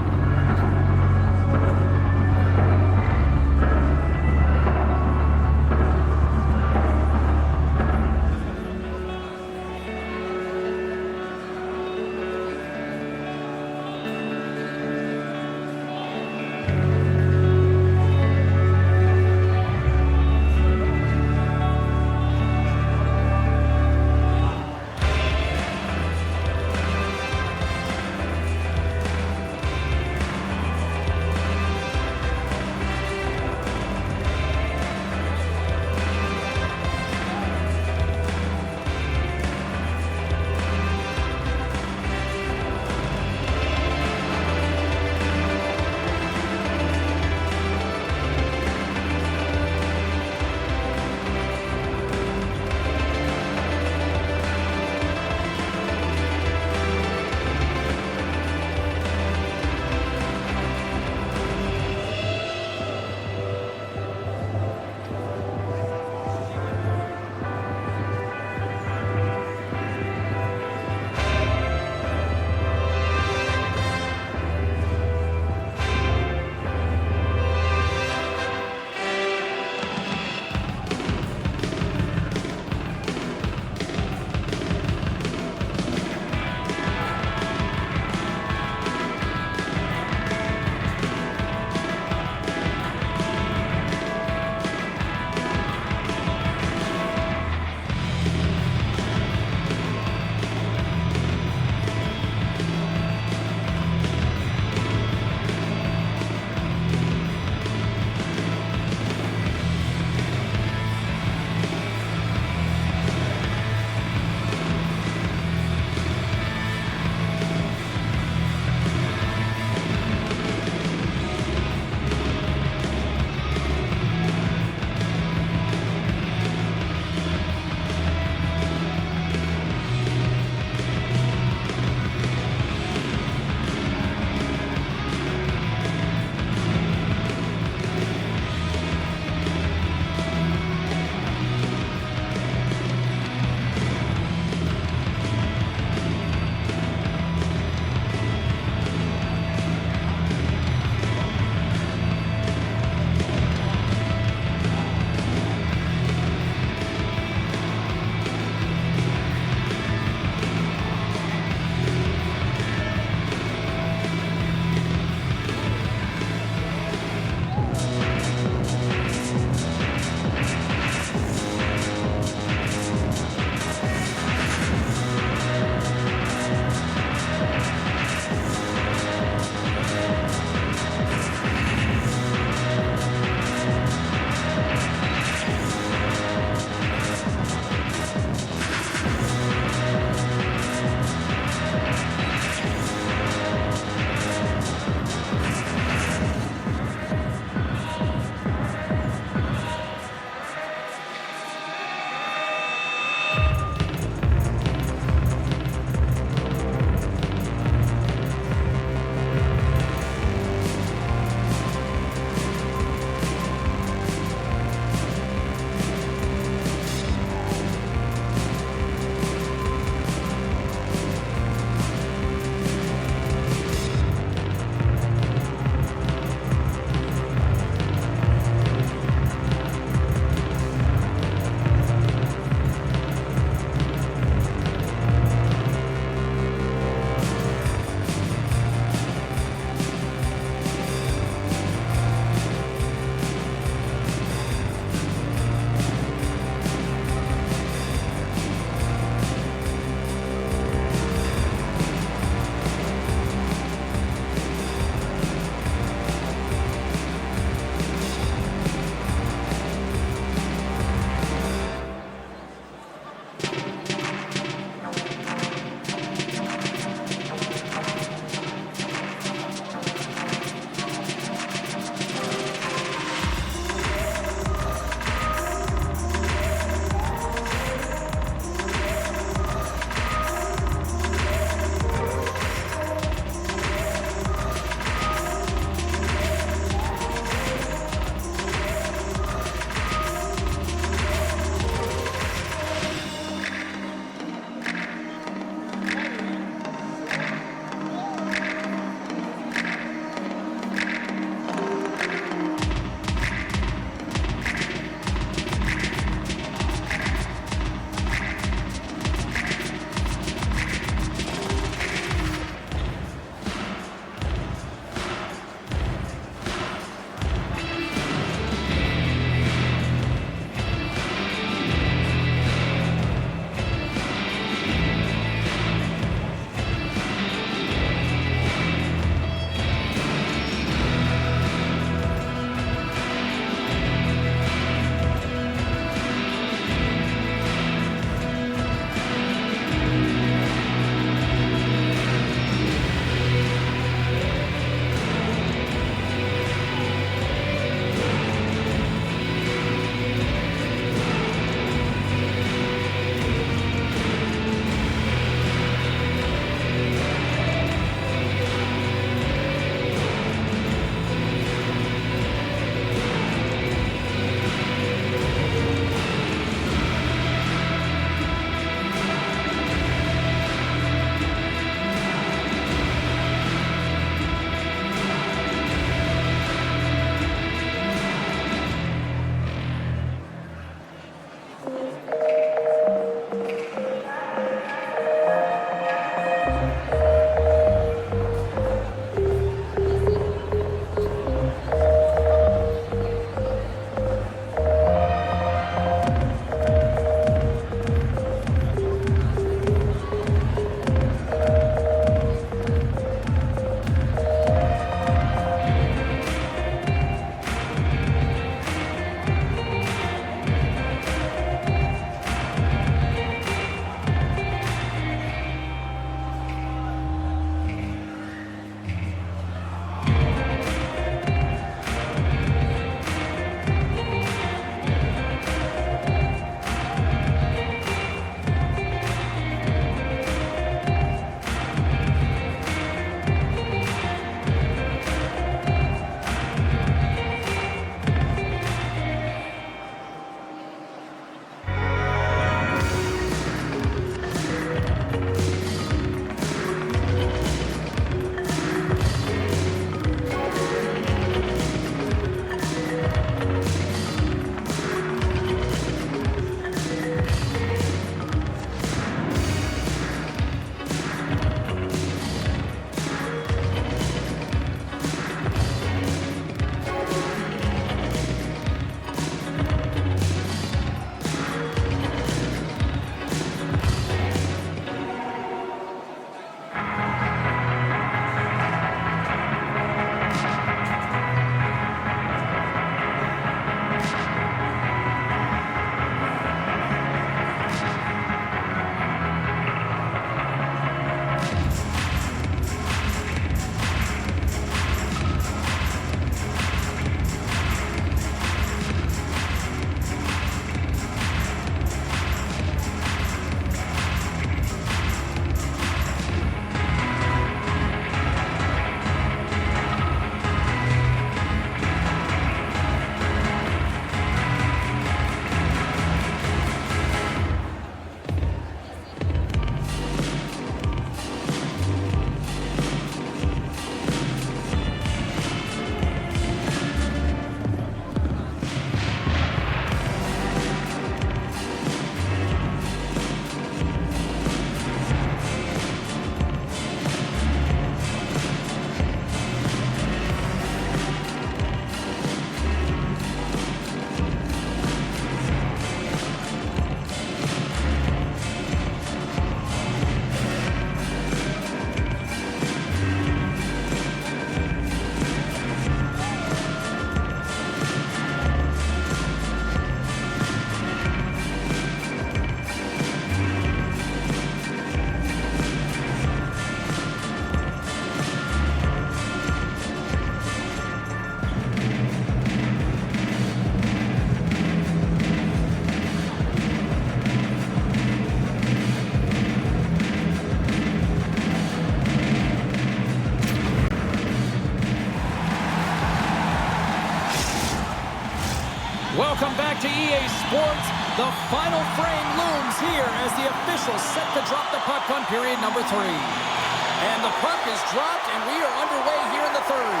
Welcome back to EA Sports. The final frame looms here as the officials set to drop the puck on period number 3. And the puck is dropped, and we are underway here in the third.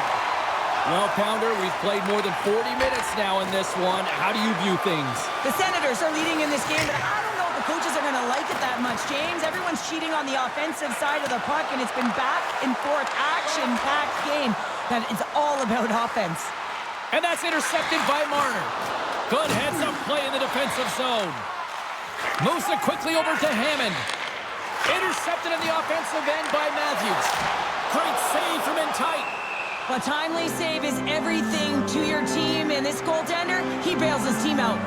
Well, Pounder, we've played more than 40 minutes now in this one. How do you view things? The Senators are leading in this game, but I don't know if the coaches are going to like it that much, James. Everyone's cheating on the offensive side of the puck, and it's been back and forth, action-packed game that is all about offense. And that's intercepted by Marner. Good heads-up play in the defensive zone. Moves it quickly over to Hammond. Intercepted in the offensive end by Matthews. Great save from in tight. A timely save is everything to your team, and this goaltender, he bails his team out.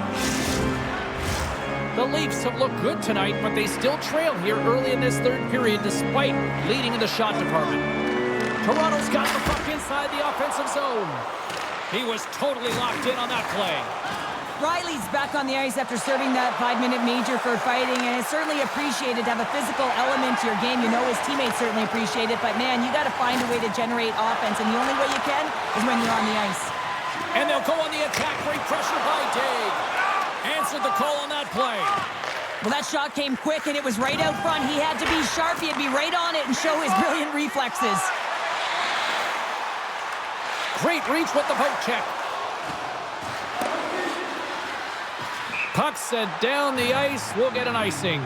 The Leafs have looked good tonight, but they still trail here early in this third period despite leading in the shot department. Toronto's got the puck inside the offensive zone. He was totally locked in on that play. Riley's back on the ice after serving that 5-minute major for fighting, and it's certainly appreciated to have a physical element to your game. You know his teammates certainly appreciate it, but man, you got to find a way to generate offense, and the only way you can is when you're on the ice. And they'll go on the attack. Great pressure by Dave. Answered the call on that play. Well, that shot came quick, and it was right out front. He had to be sharp. He had to be right on it and show his brilliant reflexes. Great reach with the poke check. Puck sent down the ice. We'll get an icing.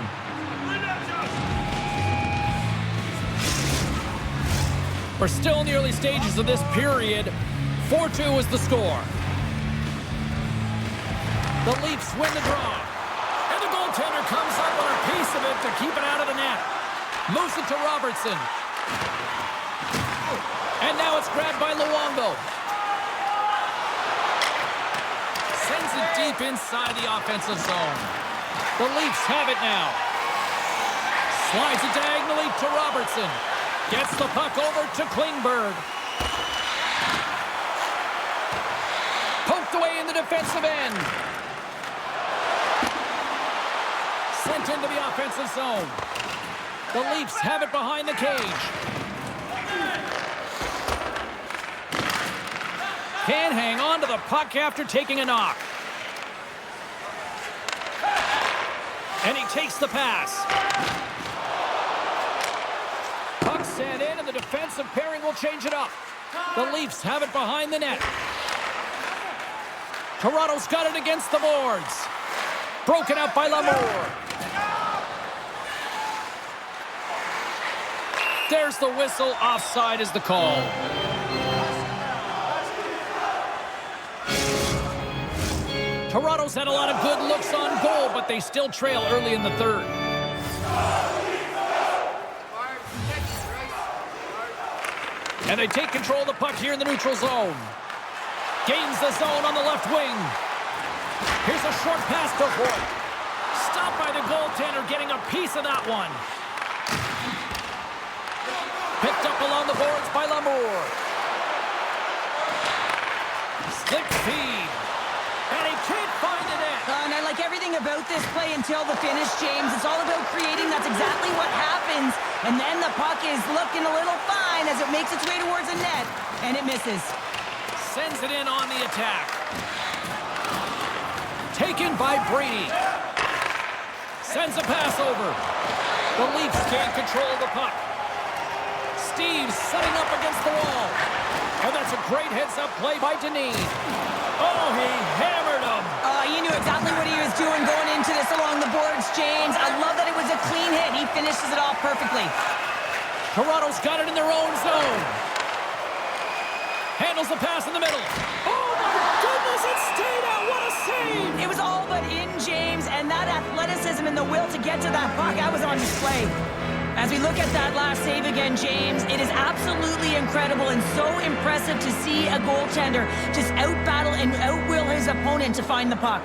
We're still in the early stages of this period. 4-2 is the score. The Leafs win the draw. And the goaltender comes up on a piece of it to keep it out of the net. Moves it to Robertson. And now it's grabbed by Luongo. Sends it deep inside the offensive zone. The Leafs have it now. Slides it diagonally to Robertson. Gets the puck over to Klingberg. Poked away in the defensive end. Sent into the offensive zone. The Leafs have it behind the cage. Can't hang on to the puck after taking a knock. And he takes the pass. Puck sent in, and the defensive pairing will change it up. The Leafs have it behind the net. Toronto's got it against the boards. Broken up by Lamour. There's the whistle. Offside is the call. Toronto's had a lot of good looks on goal, but they still trail early in the third. And they take control of the puck here in the neutral zone. Gains the zone on the left wing. Here's a short pass to Voigt. Stopped by the goaltender, getting a piece of that one. Picked up along the boards by Lamour. Slick feed. And he can't find the net. And I like everything about this play until the finish, James. It's all about creating. That's exactly what happens. And then the puck is looking a little fine as it makes its way towards the net. And it misses. Sends it in on the attack. Taken by Brady. Sends a pass over. The Leafs gain control of the puck. Steve's setting up against the wall. And that's a great heads-up play by Deneen. Oh, he hammered him. You knew exactly what he was doing going into this along the boards, James. I love that it was a clean hit. He finishes it off perfectly. Toronto's got it in their own zone. Handles the pass in the middle. Oh, my goodness, it stayed out. What a save. It was all but in, James, and that athleticism and the will to get to that puck, that was on display. As we look at that last save again, James, it is absolutely incredible and so impressive to see a goaltender just out-battle and out-will his opponent to find the puck.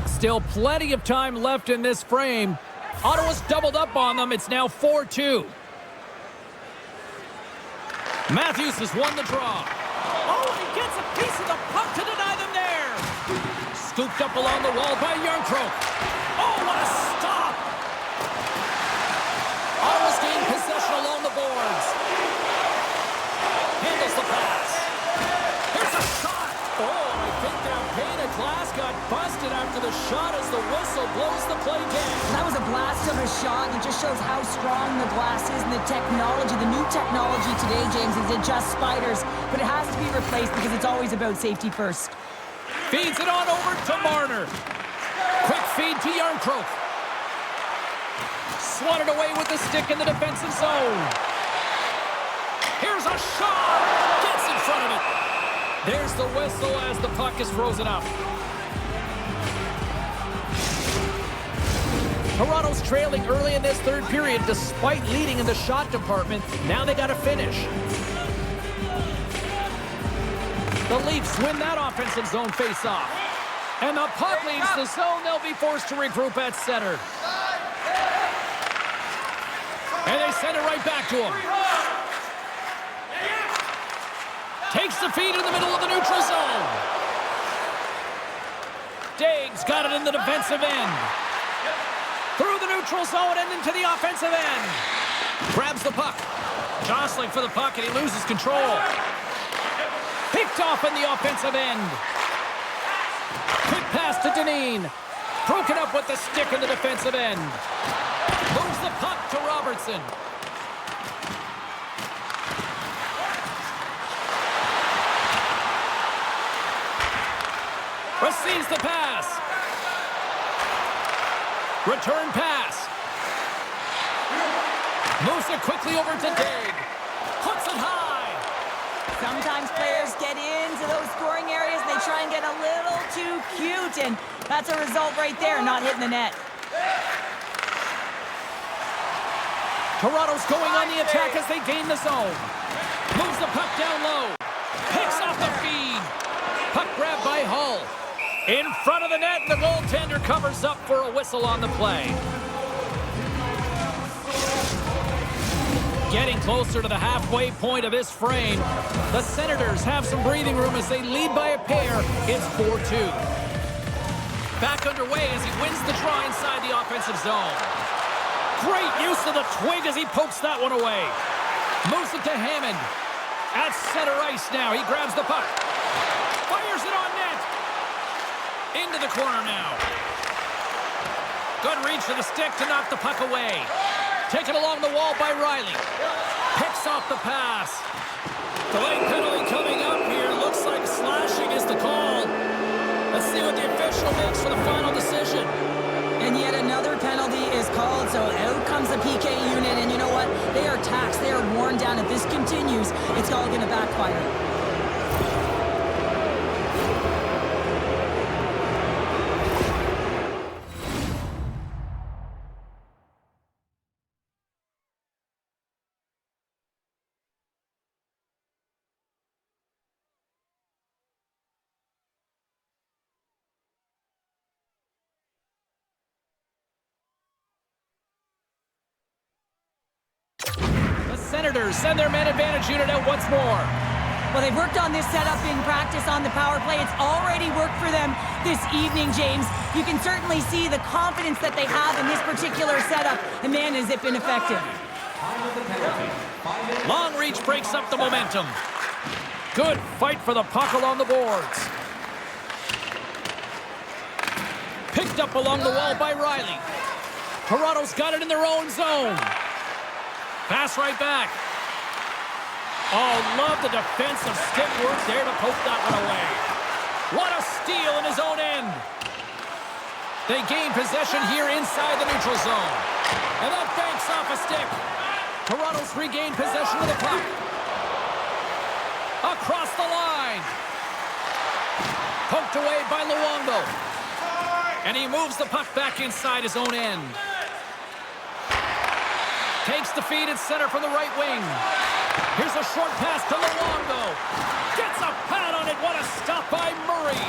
Still plenty of time left in this frame. Ottawa's doubled up on them. It's now 4-2. Matthews has won the draw. Oh, he gets a piece of the puck to deny them there. Scooped up along the wall by Yarncroke. Oh, what a stop! Ottawa's gained possession along the boards. Handles the pass. got busted after the shot as the whistle blows the play dead. That was a blast of a shot, and it just shows how strong the glass is and the technology. The new technology today, James, is it just spiders, but it has to be replaced because it's always about safety first. Feeds it on over to Marner. Quick feed to Yarncroke. Swatted away with the stick in the defensive zone. Here's a shot. Gets in front of it. There's the whistle as the puck is frozen up. Toronto's trailing early in this third period despite leading in the shot department. Now they got to finish. The Leafs win that offensive zone face-off. And the puck leaves the zone. They'll be forced to regroup at center. And they send it right back to him. Takes the feed in the middle of the neutral zone. Daig's got it in the defensive end. Through the neutral zone and into the offensive end. Grabs the puck. Jostling for the puck, and he loses control. Picked off in the offensive end. Quick pass to Dineen. Broken up with the stick in the defensive end. Moves the puck to Robertson. Receives the pass. Return pass. Moves it quickly over to Daig. Puts it high. Sometimes players get into those scoring areas and they try and get a little too cute, and that's a result right there, not hitting the net. Toronto's going on the attack as they gain the zone. Moves the puck down low. Picks off the feed. Puck grabbed by Hull. In front of the net, the goaltender covers up for a whistle on the play. Getting closer to the halfway point of this frame. The Senators have some breathing room as they lead by a pair. It's 4-2. Back underway as he wins the draw inside the offensive zone. Great use of the twig as he pokes that one away. Moves it to Hammond. At center ice now. He grabs the puck. Fires it on net. Into the corner now. Good reach to the stick to knock the puck away. Taken along the wall by Riley. Picks off the pass. Delayed penalty coming up here. Looks like slashing is the call. Let's see what the official makes for the final decision. And yet another penalty is called, so out comes the PK unit, and you know what? They are taxed. They are worn down. If this continues, it's all going to backfire. Senators send their man advantage unit out once more. Well, they've worked on this setup in practice on the power play. It's already worked for them this evening, James. You can certainly see the confidence that they have in this particular setup, and man, has it been effective. Long reach breaks up the momentum. Good fight for the puck along the boards. Picked up along the wall by Riley. Toronto's got it in their own zone. Pass right back. Oh, love the defensive stick work there to poke that one away. What a steal in his own end. They gain possession here inside the neutral zone. And that banks off a stick. Toronto's regained possession of the puck. Across the line. Poked away by Luongo. And he moves the puck back inside his own end. Takes the feed at center from the right wing. Here's a short pass to Luongo. Gets a pad on it. What a stop by Murray.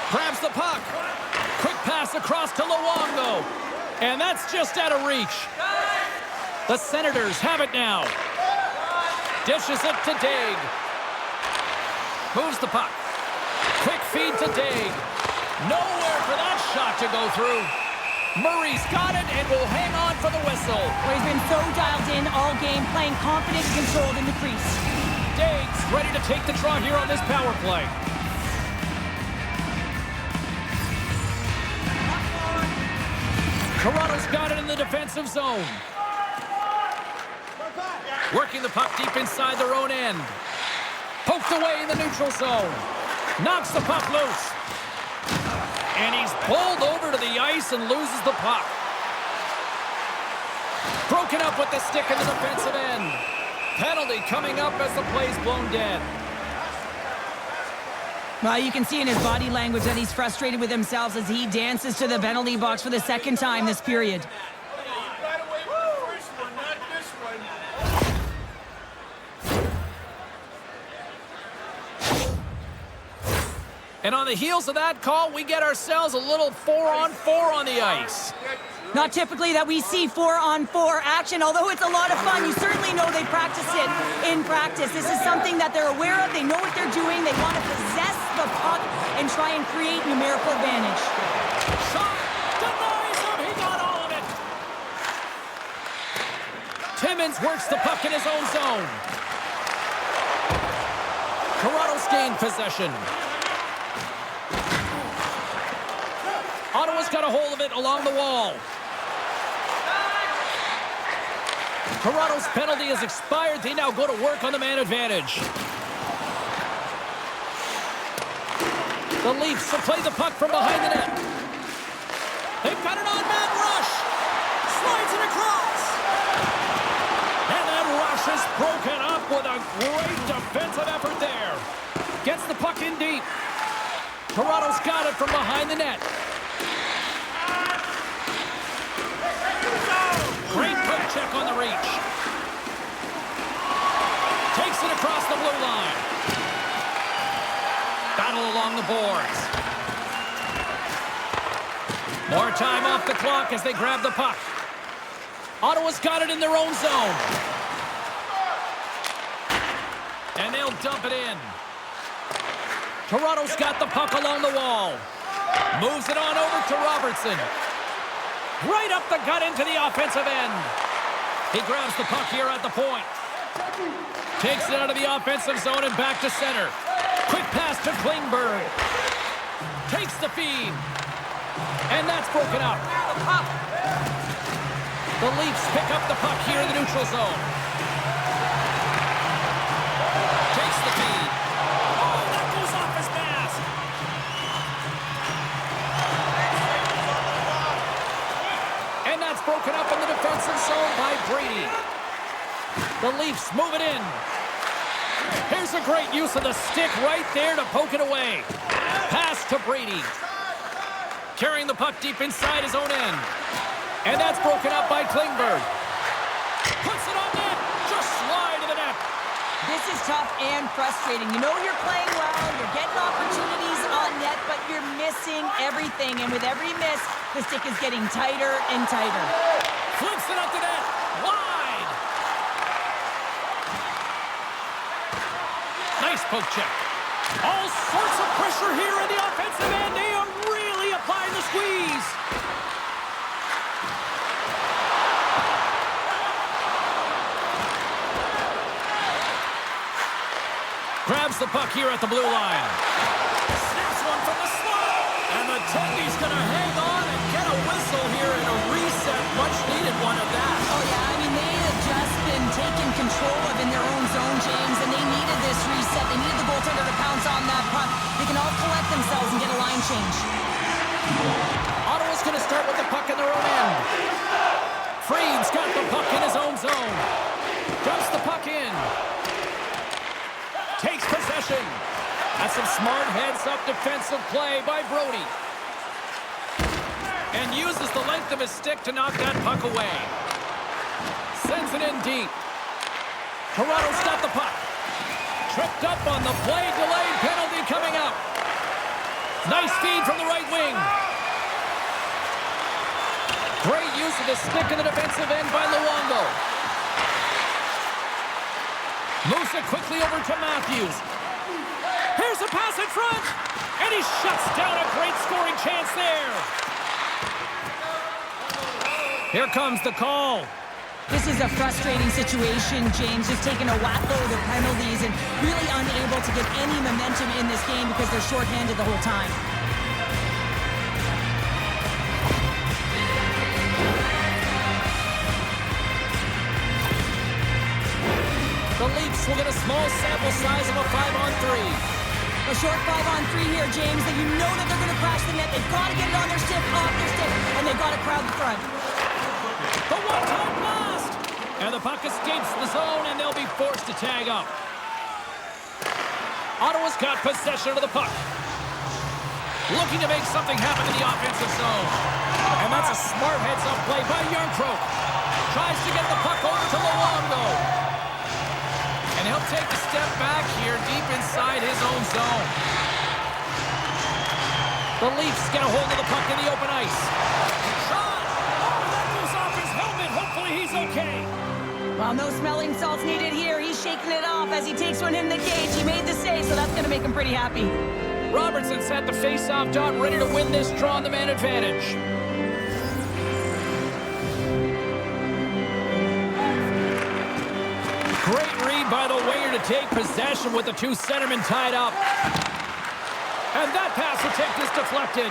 Grabs the puck. Quick pass across to Luongo. And that's just out of reach. The Senators have it now. Dishes it to Daig. Moves the puck. Quick feed to Daig. Nowhere for that shot to go through. Murray's got it and will hang on for the whistle. Well, he's been so dialed in all game, playing confident and controlled in the crease. Daig's ready to take the draw here on this power play. Toronto's got it in the defensive zone. Working the puck deep inside their own end. Poked away in the neutral zone. Knocks the puck loose. And he's bowled over to the ice and loses the puck. Broken up with the stick in the defensive end. Penalty coming up as the play's blown dead. Well, you can see in his body language that he's frustrated with himself as he dances to the penalty box for the second time this period. And on the heels of that call, we get ourselves a little 4-on-4 on the ice. Not typically that we see 4-on-4 action, although it's a lot of fun. You certainly know they practice it in practice. This is something that they're aware of. They know what they're doing. They want to possess the puck and try and create numerical advantage. Shot! Denies him! He got all of it! Timmins works the puck in his own zone. Toronto's gained possession. Ottawa's got a hold of it along the wall. Toronto's penalty has expired. They now go to work on the man advantage. The Leafs will play the puck from behind the net. They've got an on-man rush. Slides it across. And that rush is broken up with a great defensive effort there. Gets the puck in deep. Toronto's got it from behind the net. Great poke check on the reach. Takes it across the blue line. Battle along the boards. More time off the clock as they grab the puck. Ottawa's got it in their own zone. And they'll dump it in. Toronto's got the puck along the wall. Moves it on over to Robertson. Right up the gut into the offensive end. He grabs the puck here at the point. Takes it out of the offensive zone and back to center. Quick pass to Klingberg. Takes the feed. And that's broken up. The Leafs pick up the puck here in the neutral zone. Takes the feed. Oh, that goes off his mask. And that's broken up in the defensive zone by Brady. The Leafs move it in. Here's a great use of the stick right there to poke it away. Pass to Brady. Carrying the puck deep inside his own end. And that's broken up by Klingberg. Puts it on net. Just slide to the net. This is tough and frustrating. You know you're playing well, you're getting opportunities on net, but you're missing everything. And with every miss, the stick is getting tighter and tighter. Flips it up the net. Wide. Nice poke check. All sorts of pressure here in the offensive end. They are really applying the squeeze. Grabs the puck here at the blue line. Snaps one from the slot. And the Tendy's going to hang on and get a whistle here in a reset. Much needed one of that. Oh, yeah, I mean, they have just been taken control of in their own zone, James, and they needed this reset. They needed the goaltender to pounce on that puck. They can all collect themselves and get a line change. Ottawa's going to start with the puck in their own end. Freed's got the puck in his own zone. Dumps the puck in. Takes possession. That's some smart heads-up defensive play by Brody. And uses the length of his stick to knock that puck away. Sends it in deep. Toronto's got the puck. Tripped up on the play. Delayed penalty coming up. Nice feed from the right wing. Great use of the stick in the defensive end by Luongo. Moves it quickly over to Matthews. Here's a pass in front. And he shuts down a great scoring chance there. Here comes the call. This is a frustrating situation, James, just taking a whack load of penalties and really unable to get any momentum in this game because they're shorthanded the whole time. The Leafs will get a small sample size of a 5-on-3. A short 5-on-3 here, James, that you know that they're going to crash the net. They've got to get it on their stick, off their stick, and they've got to crowd the front. The one-time blast! And the puck escapes the zone, and they'll be forced to tag up. Ottawa's got possession of the puck. Looking to make something happen in the offensive zone. And that's a smart heads-up play by Yarncroke. Tries to get the puck over to Luongo. And he'll take a step back here deep inside his own zone. The Leafs get a hold of the puck in the open ice. Shot! Oh, that goes off his helmet. Hopefully he's okay. Well, no smelling salts needed here. He's shaking it off as he takes one in the cage. He made the save, so that's going to make him pretty happy. Robertson's at the face-off dot, ready to win this draw on the man advantage. Great read by the winger to take possession with the two centermen tied up. And that pass attempt is deflected.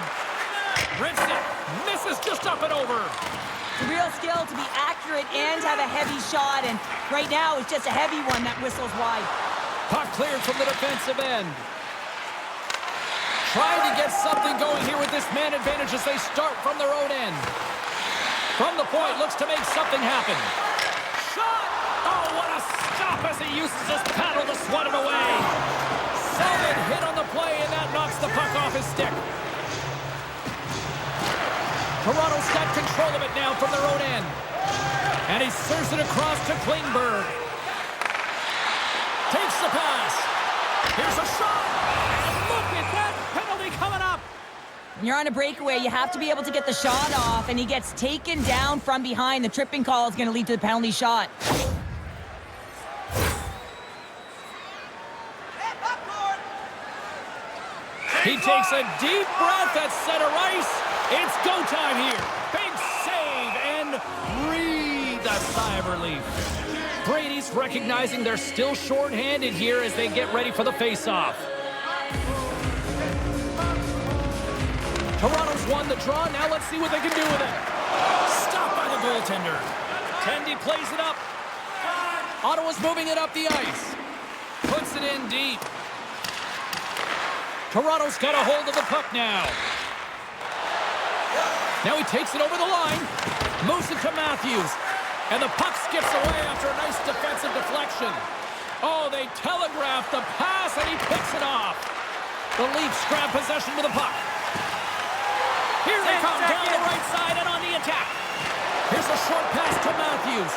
Rinsed it. Misses just up and over. It's a real skill to be accurate and have a heavy shot, and right now it's just a heavy one that whistles wide. Puck cleared from the defensive end. Trying to get something going here with this man advantage as they start from their own end. From the point, looks to make something happen. Shot! Oh, what a stop as he uses his paddle to swat it away. Solid hit on the play, and that knocks the puck off his stick. Toronto's got control of it now from their own end. And he serves it across to Klingberg. Takes the pass. Here's a shot. And look at that penalty coming up. When you're on a breakaway, you have to be able to get the shot off, and he gets taken down from behind. The tripping call is going to lead to the penalty shot. He takes a deep breath at center ice. It's go time here. Big save and breathe a sigh of relief. Brady's recognizing they're still shorthanded here as they get ready for the face-off. Toronto's won the draw. Now let's see what they can do with it. Stopped by the goaltender. Tendy plays it up. Ottawa's moving it up the ice. Puts it in deep. Toronto's got a hold of the puck now. Now he takes it over the line. Moves it to Matthews. And the puck skips away after a nice defensive deflection. Oh, they telegraph the pass, and he picks it off. The Leafs grab possession with the puck. Here they come down the right side and on the attack. Here's a short pass to Matthews.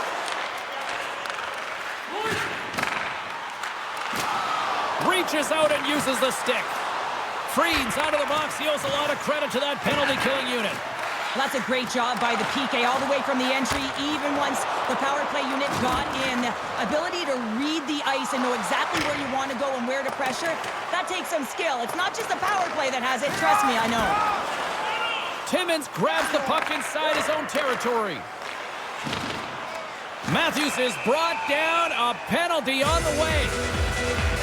Reaches out and uses the stick. Freed's out of the box. He owes a lot of credit to that penalty-killing unit. Well, that's a great job by the PK all the way from the entry, even once the power play unit got in. Ability to read the ice and know exactly where you want to go and where to pressure, that takes some skill. It's not just the power play that has it. Trust me, I know. Timmins grabs the puck inside his own territory. Matthews is brought down. A penalty on the way.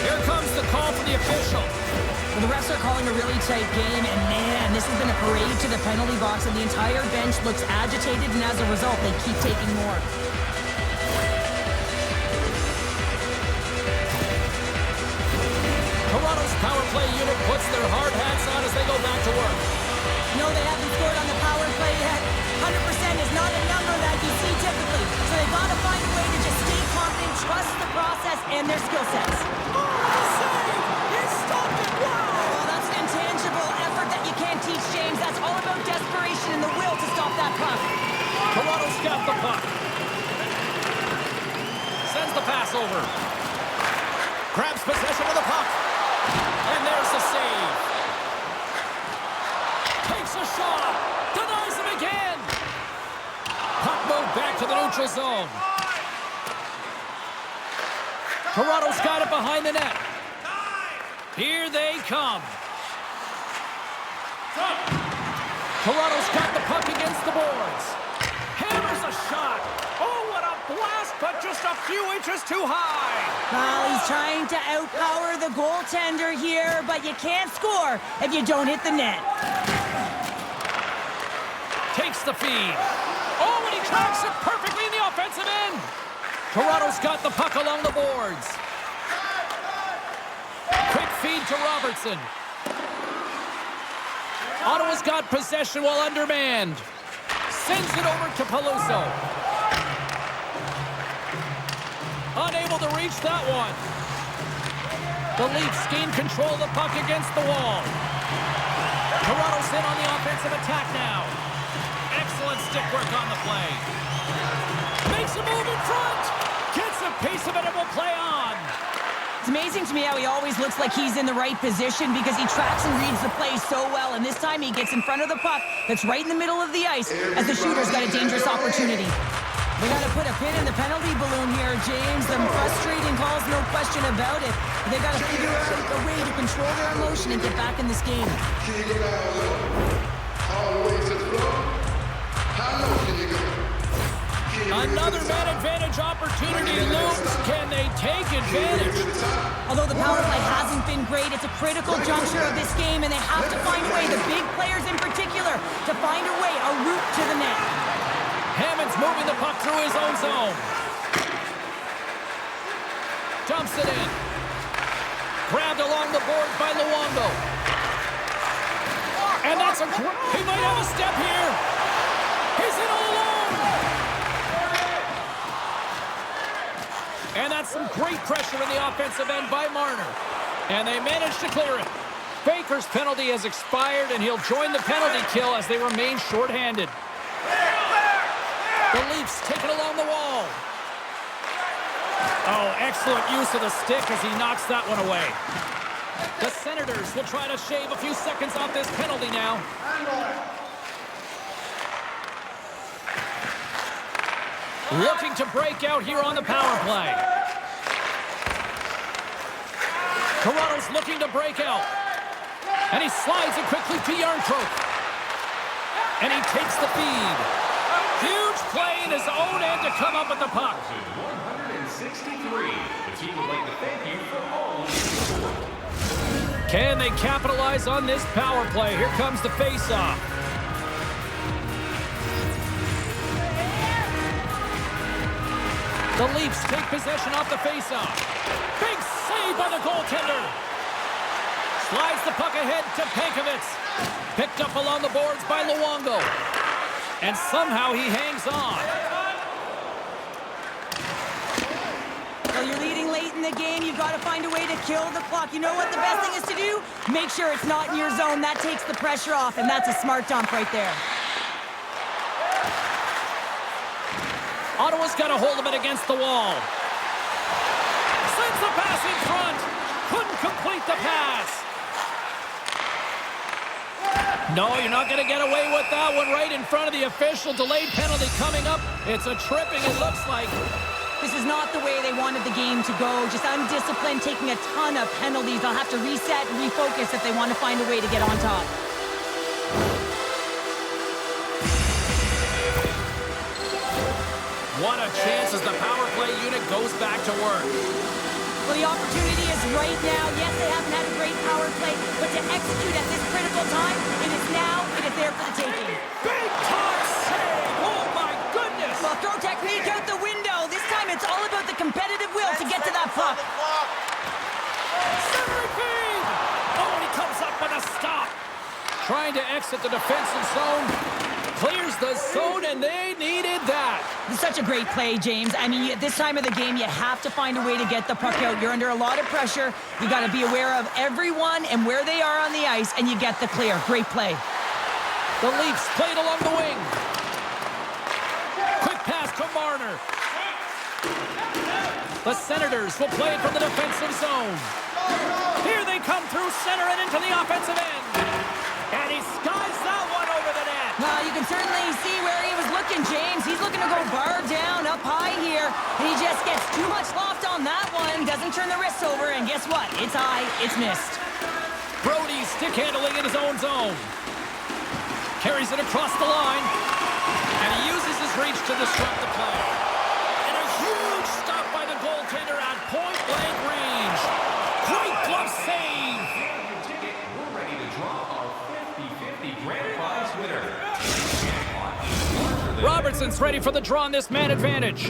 Here comes the call from the official. Well, the refs are calling a really tight game, and man, this has been a parade to the penalty box, and the entire bench looks agitated, and as a result, they keep taking more. Toronto's power play unit puts their hard hats on as they go back to work. No, they haven't scored on the power play yet. 100% is not a number that you see typically, so they've got to find a way to just stay confident, trust the process, and their skill sets. Well, that's an intangible effort that you can't teach, James. That's all about desperation and the will to stop that puck. Toronto's got the puck. Sends the pass over. Grabs possession of the puck. And there's the save. Takes a shot. Denies him again. Puck moved back to the neutral zone. Toronto's got it behind the net. Here they come. Toronto's got the puck against the boards. Hammers a shot. Oh, what a blast, but just a few inches too high. Well, he's trying to outpower the goaltender here, but you can't score if you don't hit the net. Takes the feed. Oh, and he tracks it perfectly in the offensive end. Toronto's got the puck along the boards. Quick feed to Robertson. Ottawa's got possession while undermanned. Sends it over to Peluso. Unable to reach that one. The Leafs gain control of the puck against the wall. Toronto's in on the offensive attack now. Excellent stick work on the play. Makes a move in front. Gets a piece of it and will play on. It's amazing to me how he always looks like he's in the right position because he tracks and reads the play so well. And this time he gets in front of the puck that's right in the middle of the ice as the shooter's got a dangerous opportunity. We got to put a pin in the penalty balloon here, James. Some frustrating calls, no question about it. They got to figure out a way to control their emotion and get back in this game. Another man advantage opportunity looms. Can they take advantage? Although the power play hasn't been great, it's a critical juncture of this game, and they have to find a way, the big players in particular, to find a way, a route to the net. Hammond's moving the puck through his own zone. Dumps it in. Grabbed along the boards by Luongo. And that's a... He might have a step here. He's in all alone. And that's some great pressure in the offensive end by Marner. And they managed to clear it. Baker's penalty has expired, and he'll join the penalty kill as they remain shorthanded. The Leafs take it along the wall. Oh, excellent use of the stick as he knocks that one away. The Senators will try to shave a few seconds off this penalty now. Looking to break out here on the power play. Toronto's looking to break out. And he slides it quickly to Yarncroke. And he takes the feed. Huge play in his own end to come up with the puck. 163. The team would like to thank you for all your support. Can they capitalize on this power play? Here comes the face-off. The Leafs take possession off the face-off. Big save by the goaltender. Slides the puck ahead to Pankovits. Picked up along the boards by Luongo. And somehow he hangs on. Well, you're leading late in the game. You've got to find a way to kill the clock. You know what the best thing is to do? Make sure it's not in your zone. That takes the pressure off, and that's a smart dump right there. Ottawa's got a hold of it against the wall. Sends the pass in front. Couldn't complete the pass. No, you're not going to get away with that one right in front of the official. Delayed penalty coming up. It's a tripping, it looks like. This is not the way they wanted the game to go. Just undisciplined, taking a ton of penalties. They'll have to reset and refocus if they want to find a way to get on top. What a chance as the power play unit goes back to work. Well, the opportunity is right now. Yes, they haven't had a great power play, but to execute at this critical time, it is now, it is there for the taking. Big time save! Oh my goodness! Well, throw technique out the window. This time it's all about the competitive will to get to that puck. Centering feed! Oh, and he comes up with a stop. Trying to exit the defensive zone. Clears the zone, and they needed that. It's such a great play, James. I mean, at this time of the game, you have to find a way to get the puck out. You're under a lot of pressure. You got to be aware of everyone and where they are on the ice, and you get the clear. Great play. The Leafs played along the wing. Quick pass to Marner. The Senators will play it from the defensive zone. Here they come through center and into the offensive end. And he skies that one over the net. Well, you can certainly see where he was looking, James. He's looking to go bar down, up high here. And he just gets too much loft on that one. Doesn't turn the wrists over, and guess what? It's high, it's missed. Brody stick handling in his own zone. Carries it across the line. And he uses his reach to disrupt the play. And a huge stop by the goaltender at point-blank range. Great glove save. We're ready to draw our 50-50 grand prize winner. Robertson's ready for the draw on this man advantage.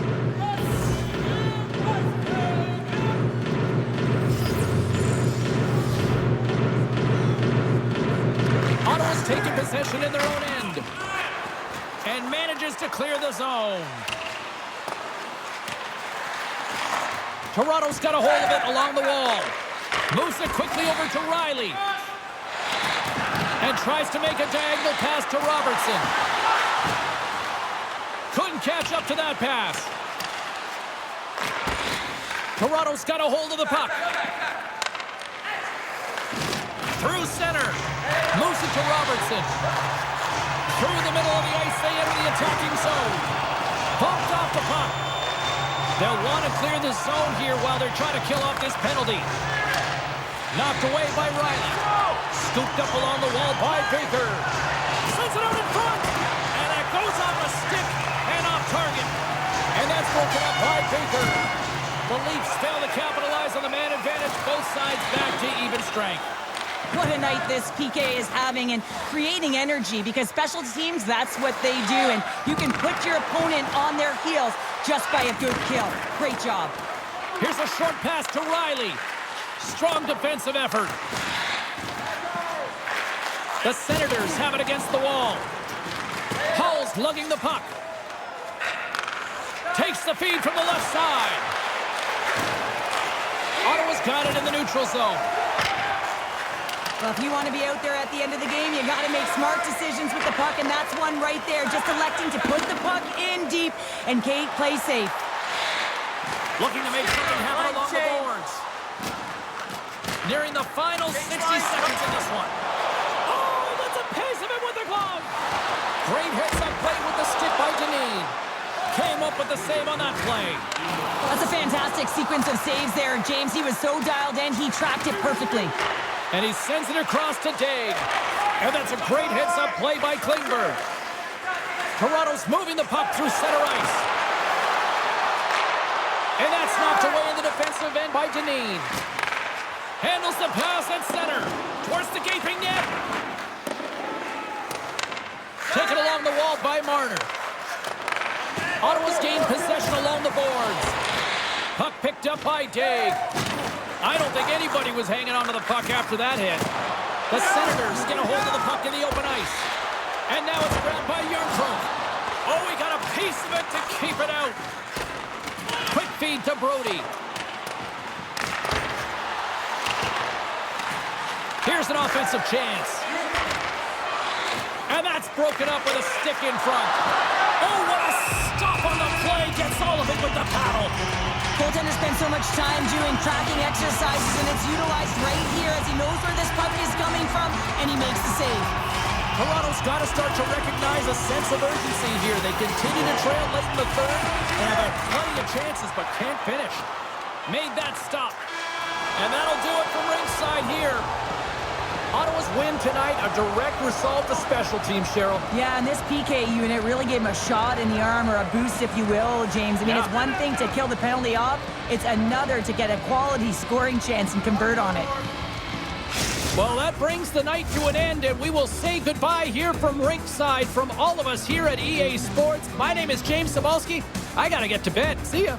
possession in their own end. And manages to clear the zone. Toronto's got a hold of it along the wall. Moves it quickly over to Riley. And tries to make a diagonal pass to Robertson. Couldn't catch up to that pass. Toronto's got a hold of the puck. Through center. Moves it to Robertson. Through the middle of the ice, they enter the attacking zone. Bumped off the puck. They'll want to clear the zone here while they're trying to kill off this penalty. Knocked away by Riley. Scooped up along the wall by Baker. Sends it out in front. And that goes off a stick and off target. And that's broken up by Baker. The Leafs fail to capitalize on the man advantage. Both sides back to even strength. What a night this PK is having and creating energy, because special teams, that's what they do. And you can put your opponent on their heels just by a good kill. Great job. Here's a short pass to Riley. Strong defensive effort. The Senators have it against the wall. Hull's lugging the puck. Takes the feed from the left side. Ottawa's got it in the neutral zone. Well, if you want to be out there at the end of the game, you got to make smart decisions with the puck, and that's one right there. Just electing to put the puck in deep and Kate play safe. Looking to make something happen along the boards. Nearing the final 60 seconds in this one. Oh, that's a pace of it with the glove. Great hits up play with the stick by Deneen. Came up with the save on that play. That's a fantastic sequence of saves there, James. He was so dialed in, he tracked it perfectly. And he sends it across to Dave. And that's a great hits-up play by Klingberg. Toronto's moving the puck through center ice. And that's knocked away in the defensive end by Deneen. Handles the pass at center. Towards the gaping net. Taken along the wall by Marner. Ottawa's gained possession along the boards. Puck picked up by Dave. I don't think anybody was hanging onto the puck after that hit. The Senators get a hold of the puck in the open ice. And now it's grabbed by Jernkrug. Oh, he got a piece of it to keep it out. Quick feed to Brody. Here's an offensive chance. And that's broken up with a stick in front. Oh, what a stop on the play. Gets all of it with the paddle. Goaltender spends so much time doing tracking exercises, and it's utilized right here as he knows where this puck is coming from, and he makes the save. Toronto's got to start to recognize a sense of urgency here. They continue to trail late in the third and have had plenty of chances, but can't finish. Made that stop. And that'll do it from ringside here. Ottawa's win tonight, a direct result of special teams, Cheryl. Yeah, and this PK unit really gave him a shot in the arm, or a boost, if you will, James. I mean, It's one thing to kill the penalty off. It's another to get a quality scoring chance and convert on it. Well, that brings the night to an end, and we will say goodbye here from ringside from all of us here at EA Sports. My name is James Cybulski. I got to get to bed. See ya.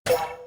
You